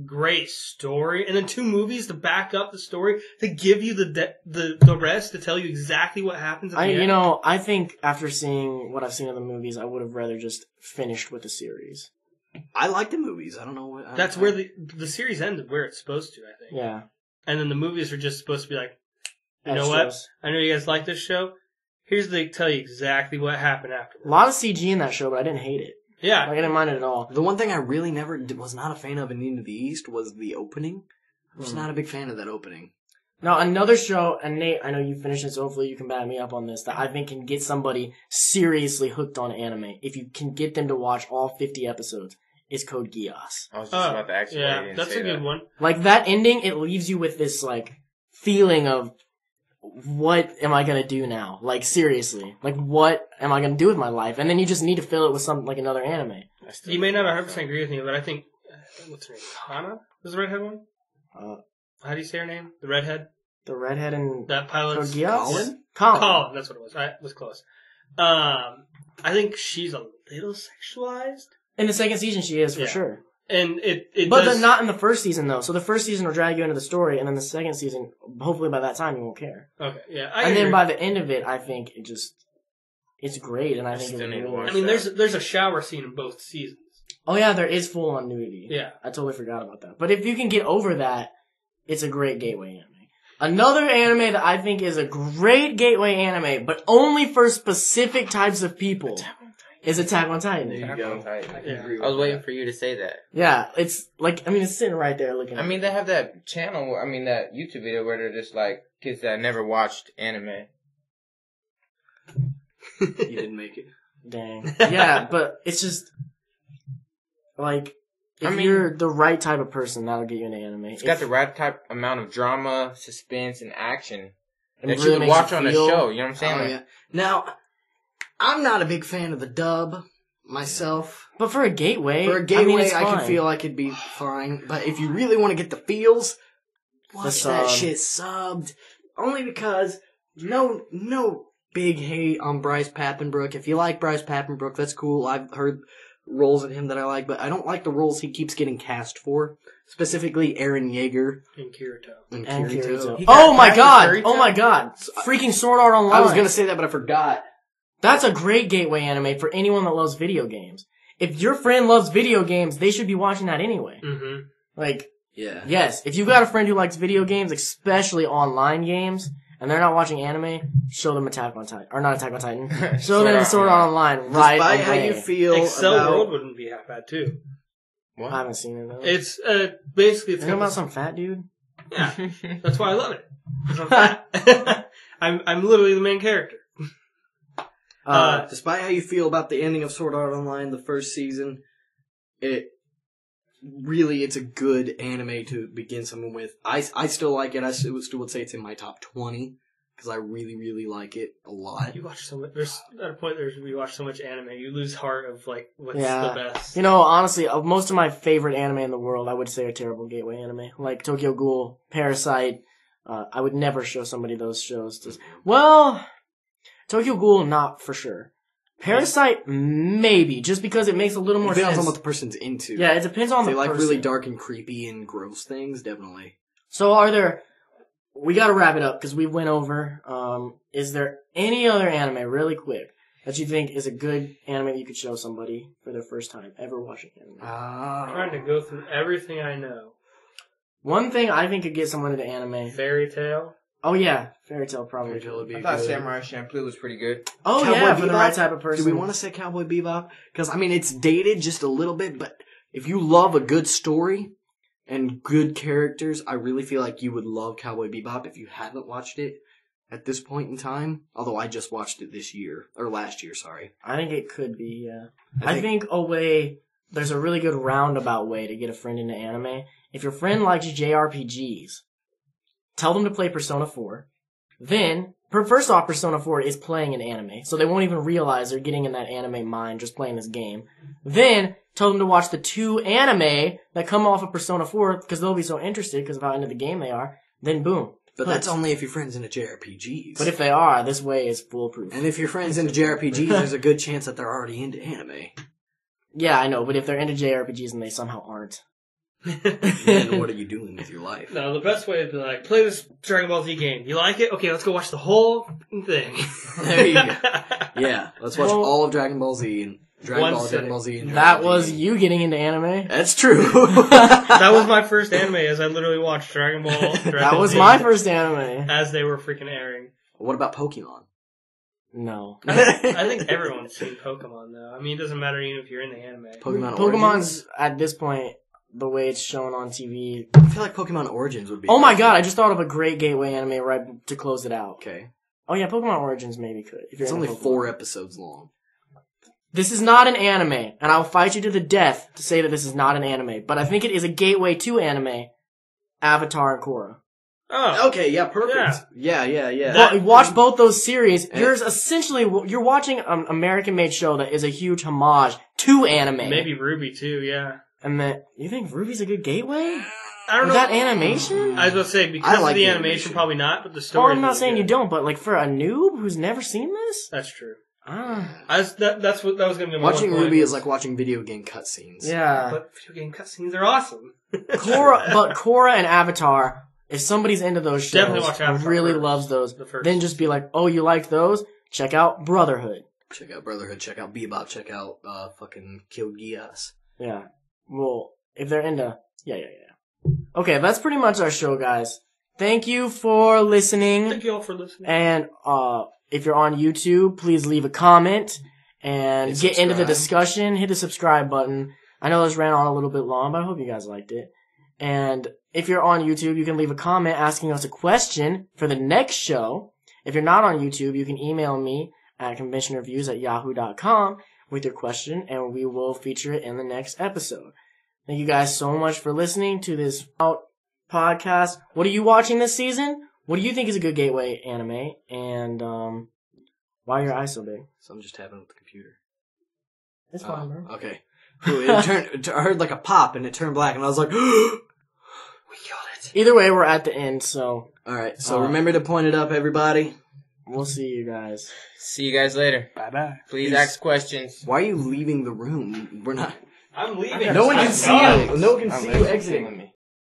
great story, and then 2 movies to back up the story, to give you the rest, to tell you exactly what happens at the end. I think after seeing what I've seen in the movies, I would have rather just finished with the series. I like the movies. I don't know what... That's where the series ended, where it's supposed to, I think. Yeah. And then the movies are just supposed to be like, you know what? I know you guys like this show. Here's to tell you exactly what happened afterwards. A lot of CG in that show, but I didn't hate it. Yeah. Like, I didn't mind it at all. The one thing I really was not a fan of in Into the East was the opening. I was not a big fan of that opening. Now, another show, and Nate, I know you finished it, so hopefully you can back me up on this, that I think can get somebody seriously hooked on anime, if you can get them to watch all 50 episodes, is Code Geass. I was just about to actually yeah, that's a good one. Like, that ending, it leaves you with this, like, feeling of, what am I gonna do now? Like, seriously. Like, what am I gonna do with my life? And then you just need to fill it with something like another anime. You may not 100% agree with me, but I think, what's her name? Hana? Was the redhead one? How do you say her name? The redhead? The redhead and... That pilot's... Code Geass? Colin, that's what it was. I was close. I think she's a little sexualized. In the second season, she is, for sure. And it but does... then not in the first season, though. So the first season will drag you into the story, and then the second season, hopefully by that time, you won't care. Okay, yeah. And then by the end of it, I think it's great, and I think it's really... I mean, there's a shower scene in both seasons. Oh yeah, there is full-on nudity. Yeah. I totally forgot about that. But if you can get over that, it's a great gateway anime. Another anime that I think is a great gateway anime, but only for specific types of people, is Attack on Titan. There you go. I was waiting for you to say that. Yeah, it's like, I mean, it's sitting right there looking at they have that channel, that YouTube video where they're just like, kids that never watched anime. You didn't make it. Dang. Yeah, but it's just, like, if you're the right type of person, that'll get you into anime. It's got the right type amount of drama, suspense, and action that really you can watch on the show. You know what I'm saying? Oh, yeah. Now, I'm not a big fan of the dub myself. But for a gateway, I can feel like it'd be fine. But if you really want to get the feels, watch that shit subbed. Only because no big hate on Bryce Papenbrook. If you like Bryce Papenbrook, that's cool. I've heard roles of him that I like, but I don't like the roles he keeps getting cast for. Specifically, Eren Yeager. And Kirito. And Kirito. Oh my god! Freaking Sword Art Online. I was gonna say that, but I forgot. That's a great gateway anime for anyone that loves video games. If your friend loves video games, they should be watching that anyway. Mm-hmm. Like, yeah. Yes, if you've got a friend who likes video games, especially online games, and they're not watching anime, show them Attack on Titan. Or not Attack on Titan. Show them Sword Art Online right away. Despite how you feel Accel World wouldn't be half bad, too. What? I haven't seen it, though. It's, basically... It's about some fat dude? Yeah. That's why I love it. 'Cause I'm fat. I'm literally the main character. Despite how you feel about the ending of Sword Art Online, the first season, it's a good anime to begin something with. I still like it. I still would say it's in my top 20 because I really, really like it a lot. You watch so much. There's at a point we watch so much anime, you lose heart of like what's the best. You know, honestly, of most of my favorite anime in the world, I would say are terrible gateway anime, like Tokyo Ghoul, Parasyte. I would never show somebody those shows. Tokyo Ghoul, not for sure. Parasyte, maybe, just because it makes a little more sense. It depends on what the person's into. Yeah, it depends on the person. They like really dark and creepy and gross things, definitely. So we gotta wrap it up because we went over. Is there any other anime, really quick, that you think is a good anime that you could show somebody for their first time ever watching anime? I'm trying to go through everything I know. One thing I think could get someone into anime. Fairy Tail. Oh yeah, Fairy Tail probably. Fairy Tail would be I thought good. Samurai Champloo was pretty good. Oh Cowboy yeah, for BeeBop? the right type of person. Do we want to say Cowboy BeeBop? Because, it's dated just a little bit, but if you love a good story and good characters, I really feel like you would love Cowboy BeeBop if you haven't watched it at this point in time. Although I just watched it last year, sorry. I think it could be, yeah. I think there's a really good roundabout way to get a friend into anime. If your friend likes JRPGs, tell them to play Persona 4. Then, first off, Persona 4 is playing an anime, so they won't even realize they're getting in that anime mind just playing this game. Then, tell them to watch the 2 anime that come off of Persona 4, because they'll be so interested because of how into the game they are. Then, boom. But that's only if your friend's into JRPGs. But if they are, this way is foolproof. And if your friend's into JRPGs, there's a good chance that they're already into anime. Yeah, I know, but if they're into JRPGs and they somehow aren't, Then what are you doing with your life? No, the best way is to be like, play this Dragon Ball Z game. You like it? Okay, let's go watch the whole thing. There you go. Yeah, let's watch all of Dragon Ball Z and Dragon Ball Z. And that was you getting into anime. That's true. That was my first anime, as I literally watched Dragon Ball. That was my first anime. As they were freaking airing. What about Pokemon? No. I think everyone's seen Pokemon, though. I mean, it doesn't matter even if you're in the anime. Pokemon's, at this point, the way it's shown on TV. I feel like Pokemon Origins would be... Oh my god, I just thought of a great gateway anime right to close it out. Okay. Oh yeah, Pokemon Origins maybe could. If you're it's only 4 episodes long. This is not an anime, and I'll fight you to the death to say that this is not an anime, but I think it is a gateway to anime, Avatar and Korra. Oh. Okay, yeah, perfect. Yeah. Well, watch both those series. You're watching an American-made show that is a huge homage to anime. Maybe Ruby, too, yeah. And then, you think Ruby's a good gateway? I don't know. Is that animation? I was going to say, because of the animation, probably not, but the story. Oh, I'm not saying you don't, but like for a noob who's never seen this? That's true. That's what that was going to be my watching Ruby is like watching video game cutscenes. Yeah. But video game cutscenes are awesome. Korra and Avatar, if somebody's into those shows, definitely watch Avatar really first. loves those, then just be like, oh, you like those? Check out Brotherhood. Check out BeeBop, check out fucking Kill Geass. Yeah. Well, if they're into... Yeah. Okay, that's pretty much our show, guys. Thank you for listening. Thank you all for listening. And if you're on YouTube, please leave a comment and get into the discussion. Hit the subscribe button. I know this ran on a little bit long, but I hope you guys liked it. And if you're on YouTube, you can leave a comment asking us a question for the next show. If you're not on YouTube, you can email me at conventionreviews@yahoo.com with your question, and we will feature it in the next episode. Thank you guys so much for listening to this podcast. What are you watching this season? What do you think is a good gateway anime? And why are your eyes so big? Something just happened with the computer. It's fine, bro. Okay. I heard like a pop and it turned black and I was like, we killed it. Either way, we're at the end, so... Alright, so remember to point it up, everybody. We'll see you guys. See you guys later. Bye-bye. Please ask questions. Why are you leaving the room? We're not... I'm leaving. No one can see you. No one can see you exiting.